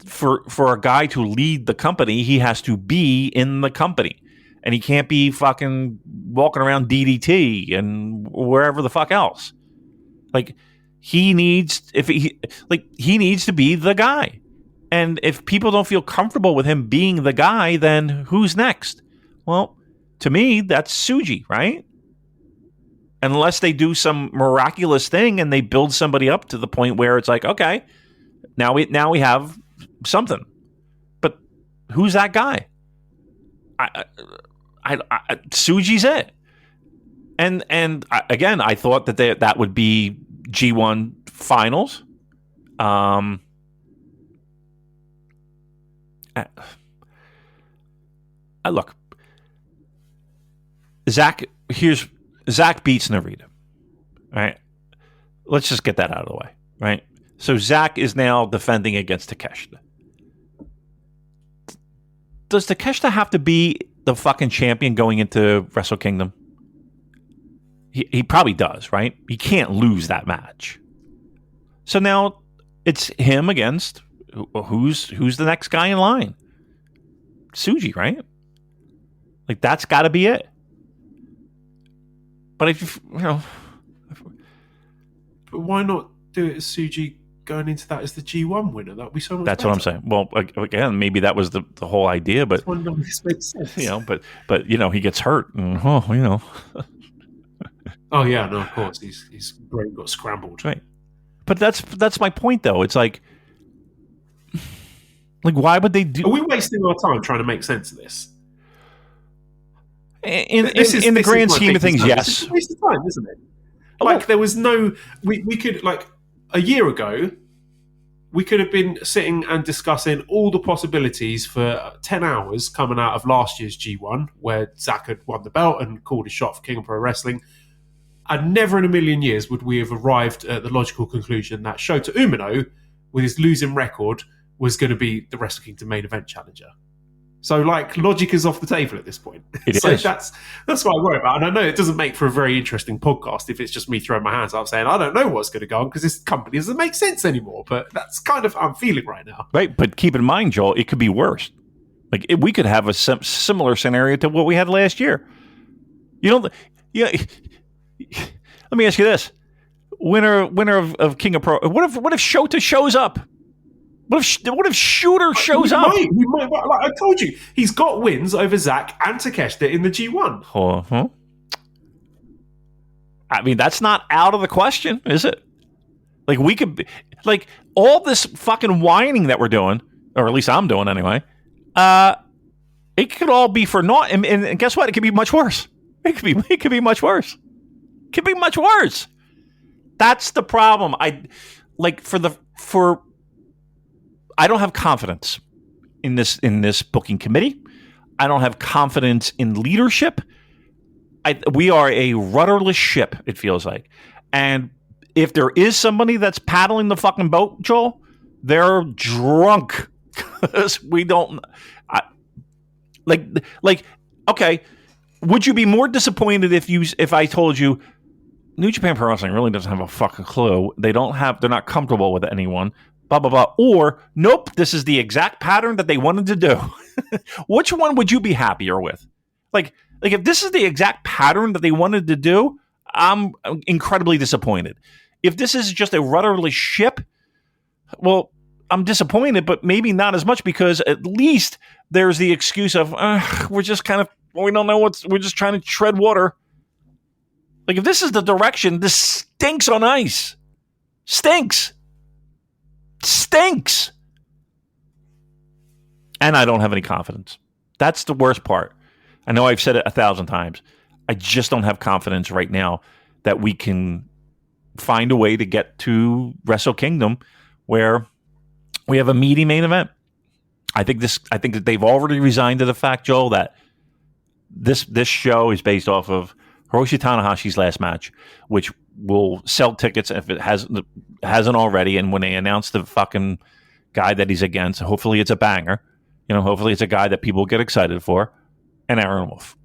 for a guy to lead the company, he has to be in the company. And he can't be fucking walking around DDT and wherever the fuck else. Like, he needs to be the guy. And if people don't feel comfortable with him being the guy, then who's next? Well, to me, that's Tsuji, right? Unless they do some miraculous thing and they build somebody up to the point where it's like, okay, now we have something. But who's that guy? Tsuji's it. And again, I thought that would be G1 finals. Look, Zack beats Narita. Right? Let's just get that out of the way. Right? So Zack is now defending against Takeshita. Does Takeshita have to be the fucking champion going into Wrestle Kingdom? He probably does, right? He can't lose that match. So now it's him against who's the next guy in line? Tsuji, right? Like, that's got to be it. But if but why not do it as Tsuji going into that as the G1 winner? That would be so much That's better. what I'm saying. Well, again, maybe that was the whole idea, but This makes sense. but he gets hurt, and Oh yeah, no, of course his brain got scrambled. Right. But that's my point, though. It's like why would they do? Are we wasting our time trying to make sense of this? In the grand scheme of things, yes. It's a waste of time, isn't it? Like, there was no... We could, like, a year ago, we could have been sitting and discussing all the possibilities for 10 hours coming out of last year's G1, where Zack had won the belt and called a shot for King of Pro Wrestling. And never in a million years would we have arrived at the logical conclusion that Shota Umino, with his losing record, was going to be the Wrestle Kingdom main event challenger. So, like, logic is off the table at this point. So that's what I worry about. And I know it doesn't make for a very interesting podcast if it's just me throwing my hands up saying, I don't know what's going to go on because this company doesn't make sense anymore. But that's kind of how I'm feeling right now. Right. But keep in mind, Joel, it could be worse. Like, we could have a similar scenario to what we had last year. Let me ask you this. Winner of King of Pro. What if Shota shows up? What if Shooter shows up? He might, like I told you, he's got wins over Zack and Takeshita in the G1. Uh-huh. I mean, that's not out of the question, is it? Like, we could, like, all this fucking whining that we're doing, or at least I'm doing anyway, it could all be for naught. And guess what? It could be much worse. It could be much worse. It could be much worse. That's the problem. I don't have confidence in this booking committee. I don't have confidence in leadership. We are a rudderless ship, it feels like. And if there is somebody that's paddling the fucking boat, Joel, they're drunk. Because we don't... okay, would you be more disappointed if I told you New Japan Pro Wrestling really doesn't have a fucking clue. They're not comfortable with anyone. Blah, blah, blah. Or, nope, this is the exact pattern that they wanted to do. Which one would you be happier with? Like if this is the exact pattern that they wanted to do, I'm incredibly disappointed. If this is just a rudderless ship, well, I'm disappointed, but maybe not as much because at least there's the excuse of, we don't know we're just trying to tread water. Like, if this is the direction, this stinks on ice. Stinks. And I don't have any confidence. That's the worst part. I know I've said it 1,000 times. I just don't have confidence right now that we can find a way to get to Wrestle Kingdom where we have a meaty main event. I think that they've already resigned to the fact, Joel, that this show is based off of Hiroshi Tanahashi's last match, which will sell tickets if it hasn't already. And when they announce the fucking guy that he's against, hopefully it's a banger. Hopefully it's a guy that people get excited for, and Aaron Wolf.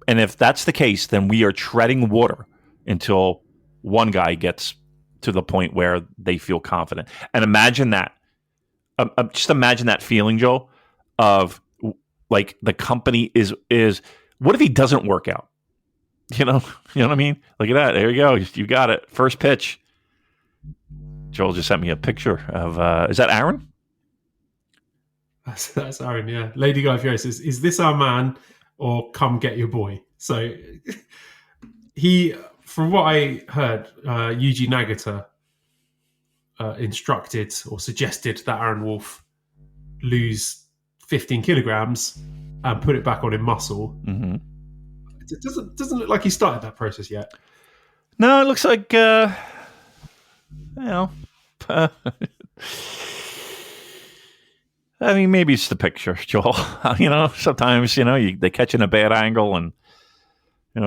And if that's the case, then we are treading water until one guy gets to the point where they feel confident. And imagine that. Just imagine that feeling, Joel, of like the company is. What if he doesn't work out? You know what I mean? Look at that. There you go. You got it. First pitch. Joel just sent me a picture of. Is that Aaron? That's Aaron. Yeah. Lady Guy Fieri says, "Is this our man, or come get your boy?" So he, from what I heard, Yuji Nagata instructed or suggested that Aaron Wolf lose 15 kilograms and put it back on in muscle. Mm-hmm. It doesn't look like he started that process yet. No, it looks like I mean, maybe it's the picture, Joel. Sometimes they catch in a bad angle, and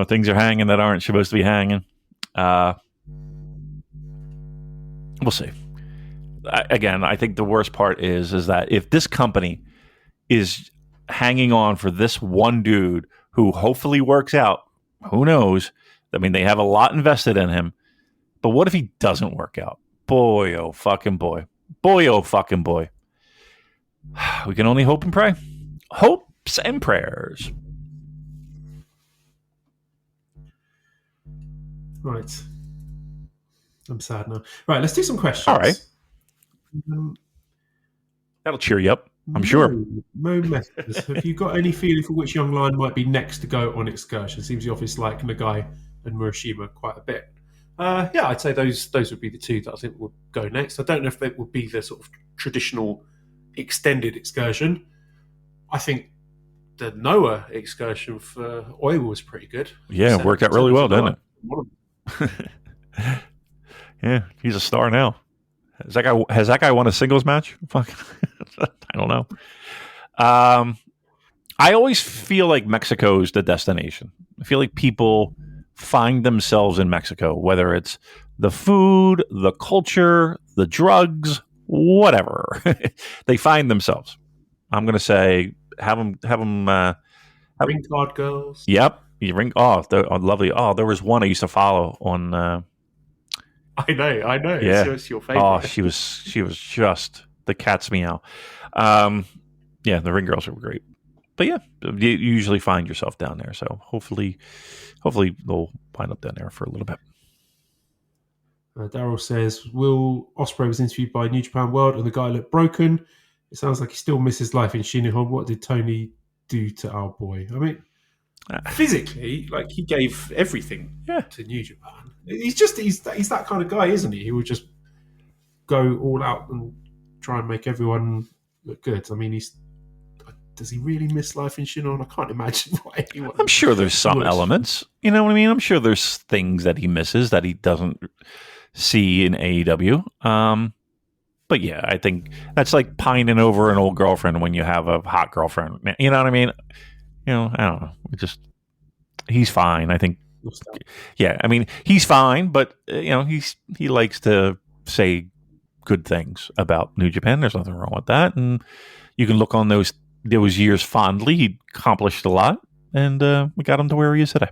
things are hanging that aren't supposed to be hanging. We'll see. Again, I think the worst part is that if this company is hanging on for this one dude who hopefully works out, who knows? I mean, they have a lot invested in him. But what if he doesn't work out? Boy, oh fucking boy. Boy, oh fucking boy. We can only hope and pray. Hopes and prayers. Right. I'm sad now. Right, let's do some questions. All right. That'll cheer you up, I'm sure. Mo Messers, have you got any feeling for which young lion might be next to go on excursion? Seems the obvious like Nagai and Murashima quite a bit. Yeah, I'd say those would be the two that I think would go next. I don't know if they would be the sort of traditional extended excursion. I think the Noah excursion for Oiwa was pretty good. Yeah, it worked out really well, didn't it? Yeah, he's a star now. Has that guy won a singles match? Fuck, I don't know. I always feel like Mexico is the destination. I feel like people find themselves in Mexico, whether it's the food, the culture, the drugs, whatever. They find themselves. I'm going to say have them. Ring card girls. Yep. You ring. Oh, lovely. Oh, there was one I used to follow on. I know. Yeah. It's your favorite. Oh, she was just the cat's meow. Yeah, the ring girls were great. But yeah, you usually find yourself down there. So hopefully they'll wind up down there for a little bit. Daryl says, Will Ospreay was interviewed by New Japan World and the guy looked broken. It sounds like he still misses life in Shinihon. What did Tony do to our boy? I mean, physically, like he gave everything to New Japan. He's that kind of guy, isn't he? He would just go all out and try and make everyone look good. I mean, does he really miss life in Shinihon? I can't imagine why anyone. I'm sure there's some elements. You know what I mean? I'm sure there's things that he misses that he doesn't see in AEW. But yeah, I think that's like pining over an old girlfriend when you have a hot girlfriend. You know what I mean? I don't know. He's fine. I think. Yeah, I mean, he's fine, but he likes to say good things about New Japan. There's nothing wrong with that, and you can look on those years fondly. He accomplished a lot, and we got him to where he is today.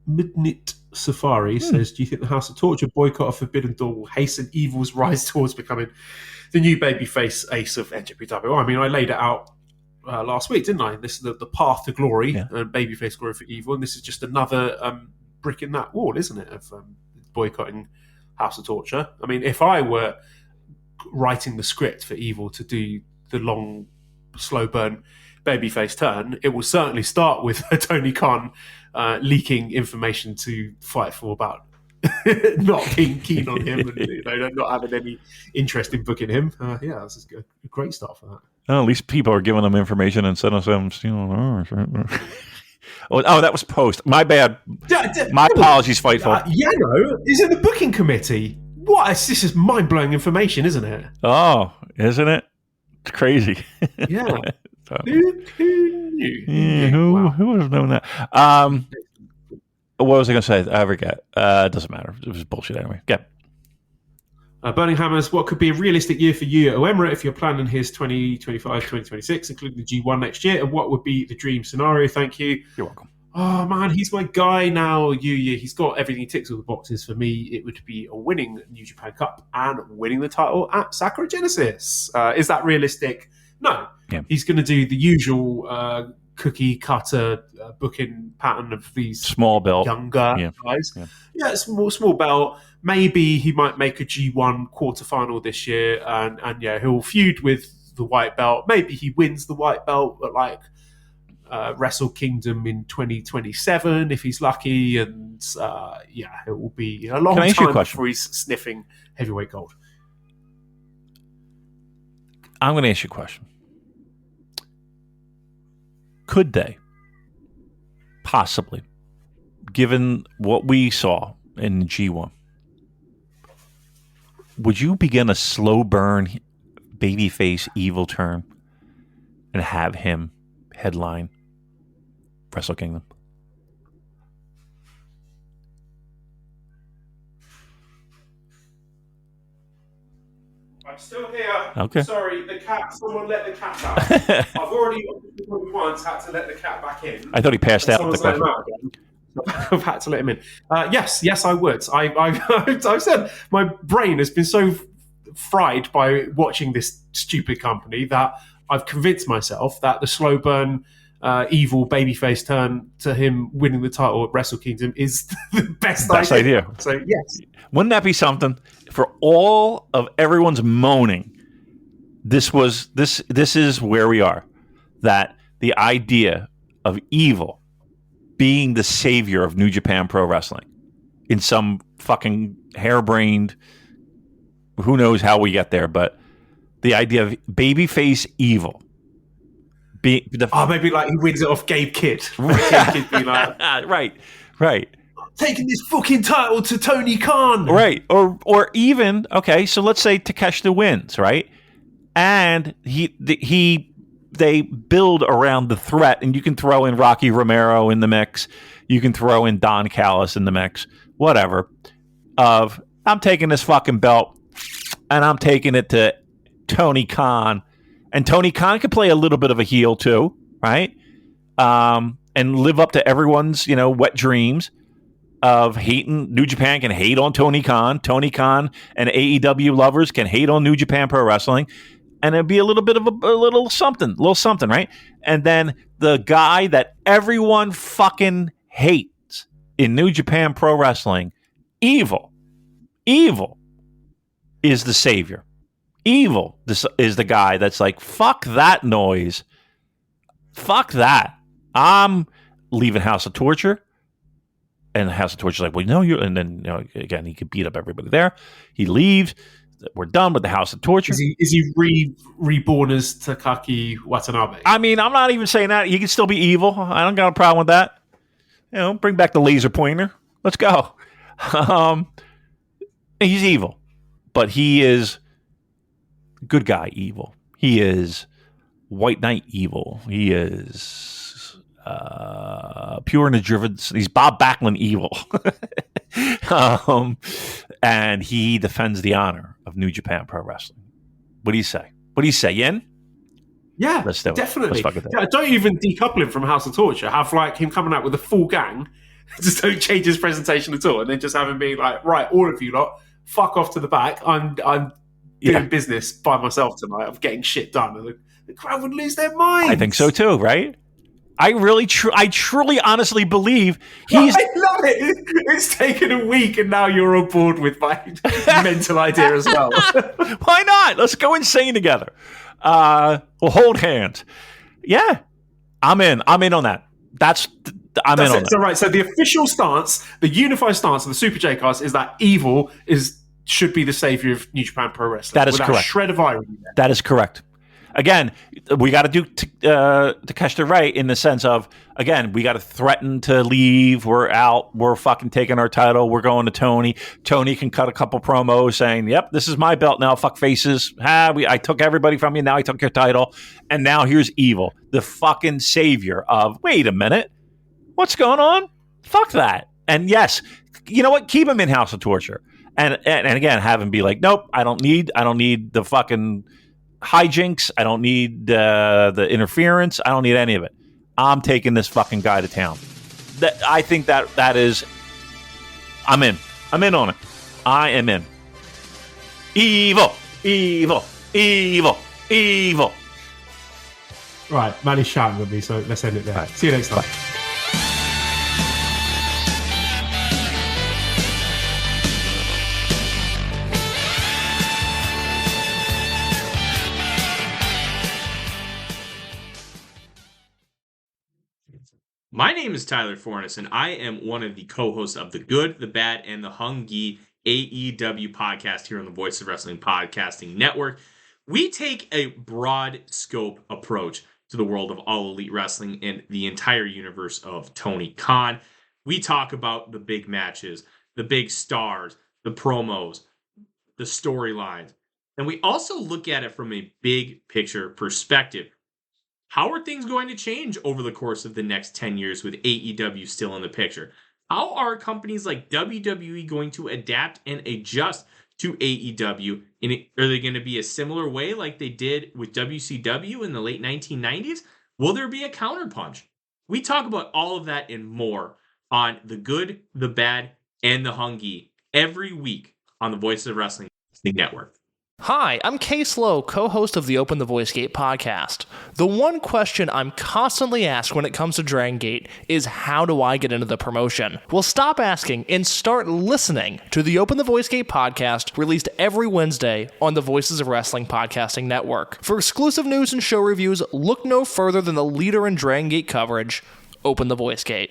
Midnight Safari says, do you think the House of Torture boycott of Forbidden Door will hasten Evil's rise towards becoming the new babyface ace of NJPW? I mean, I laid it out last week, didn't I? This is the path to glory and babyface glory for Evil, and this is just another brick in that wall, isn't it, of boycotting House of Torture? I mean, if I were writing the script for Evil to do the long, slow burn babyface turn, it will certainly start with Tony Khan leaking information to Fightful about not being keen on him and not having any interest in booking him. This is a great start for that. Well, at least people are giving them information instead of them, Oh, that was post. My bad. My apologies, Fightful. Yano is in the booking committee. What? This is mind-blowing information, isn't it? Oh, isn't it? It's crazy. Yeah. So, Who knew? yeah, who would have known that? What was I going to say? I forget. It doesn't matter. It was bullshit anyway. Yeah. Burning Hammers, what could be a realistic year for Yuya Uemura if you're planning his 2025, 2026, including the G1 next year? And what would be the dream scenario? Thank you. You're welcome. Oh, man, he's my guy now, Yuya. He's got everything. He ticks all the boxes. For me, it would be a winning New Japan Cup and winning the title at Sakura Genesis. Is that realistic? No. Yeah. He's going to do the usual cookie cutter booking pattern of these Small belt. younger guys. Yeah, small belt. Maybe he might make a G1 quarterfinal this year, and he'll feud with the white belt. Maybe he wins the white belt at like Wrestle Kingdom in 2027 if he's lucky, and it will be a long time before he's sniffing heavyweight gold. I'm going to ask you a question. Could they possibly, given what we saw in G1, would you begin a slow burn babyface evil turn and have him headline Wrestle Kingdom? I'm still here. Okay. Sorry, the cat. Someone let the cat out. I've already once had to let the cat back in. I thought he passed out. Someone's let him out again. I've had to let him in. Yes, I would. I've said my brain has been so fried by watching this stupid company that I've convinced myself that the slow burn, evil babyface turn to him winning the title at Wrestle Kingdom is the best idea. So yes, wouldn't that be something? For all of everyone's moaning, this is where we are. That the idea of evil being the savior of New Japan Pro Wrestling in some fucking harebrained, who knows how we get there, but the idea of babyface evil. Maybe like he wins it off Gabe Kidd. Gabe Kidd be like, right. Taking this fucking title to Tony Khan. Right. Or even, okay, so let's say Takeshita wins, right? And they build around the threat, and you can throw in Rocky Romero in the mix. You can throw in Don Callis in the mix, whatever. I'm taking this fucking belt, and I'm taking it to Tony Khan. And Tony Khan could play a little bit of a heel too, right? And live up to everyone's, wet dreams of hating. New Japan can hate on Tony Khan. Tony Khan and AEW lovers can hate on New Japan Pro Wrestling. And it'd be a little bit of a little something, right? And then the guy that everyone fucking hates in New Japan Pro Wrestling, Evil is the savior. Evil is the guy that's like, fuck that noise. Fuck that. I'm leaving House of Torture. And House of Torture's like, well, you're... And then, again, he could beat up everybody there. He leaves. We're done with the House of Torture. Is he reborn as Takaki Watanabe? I mean, I'm not even saying that. He can still be evil. I don't got a problem with that. Bring back the laser pointer. Let's go. He's evil. But he is good guy evil. He is White Knight evil. He is pure and driven. He's Bob Backlund evil. And he defends the honor of New Japan Pro Wrestling. What do you say? Yen? Yeah, let's do it. Definitely. Let's fuck it. Yeah, don't even decouple him from House of Torture. Have like him coming out with a full gang. Just don't change his presentation at all, and then just have him be like, right, all of you lot, fuck off to the back. I'm doing business by myself tonight. I'm getting shit done. And the crowd would lose their minds. I think so too, right? I truly, honestly believe he's... I love it. It's taken a week and now you're on board with my mental idea as well. Why not? Let's go insane together. We'll hold hands. Yeah, I'm in on that. That's in on that. So, right, so the official stance, the unified stance of the Super J-Cast is that Evil should be the savior of New Japan Pro Wrestling. That is correct. A shred of irony there. That is correct. again, we got to do Takeshita right in the sense of, again, we got to threaten to leave. We're out. We're fucking taking our title. We're going to Tony. Tony can cut a couple promos saying, yep, this is my belt now. Fuck faces. I took everybody from you. Now I took your title. And now here's Evil, the fucking savior of, wait a minute. What's going on? Fuck that. And yes, you know what? Keep him in House of Torture. And again, have him be like, nope, I don't need the fucking hijinks. I don't need the interference. I don't need any of it. I'm taking this fucking guy to town. I think that is. I'm in. I'm in on it. I am in. Evil, evil, evil, evil. Right, Manny's shouting with me, so let's end it there. Right. See you next time. Bye. My name is Tyler Fornes, and I am one of the co-hosts of The Good, The Bad, and The Hungy AEW podcast here on the Voice of Wrestling Podcasting Network. We take a broad scope approach to the world of All Elite Wrestling and the entire universe of Tony Khan. We talk about the big matches, the big stars, the promos, the storylines, and we also look at it from a big picture perspective. How are things going to change over the course of the next 10 years with AEW still in the picture? How are companies like WWE going to adapt and adjust to AEW? Are they going to be a similar way like they did with WCW in the late 1990s? Will there be a counterpunch? We talk about all of that and more on The Good, The Bad, and The Hungy every week on the Voice of Wrestling Network. Hi, I'm Case Lowe, co-host of the Open the Voice Gate podcast. The one question I'm constantly asked when it comes to Dragon Gate is, how do I get into the promotion? Well, stop asking and start listening to the Open the Voice Gate podcast, released every Wednesday on the Voices of Wrestling Podcasting Network. For exclusive news and show reviews, look no further than the leader in Dragon Gate coverage, Open the Voice Gate.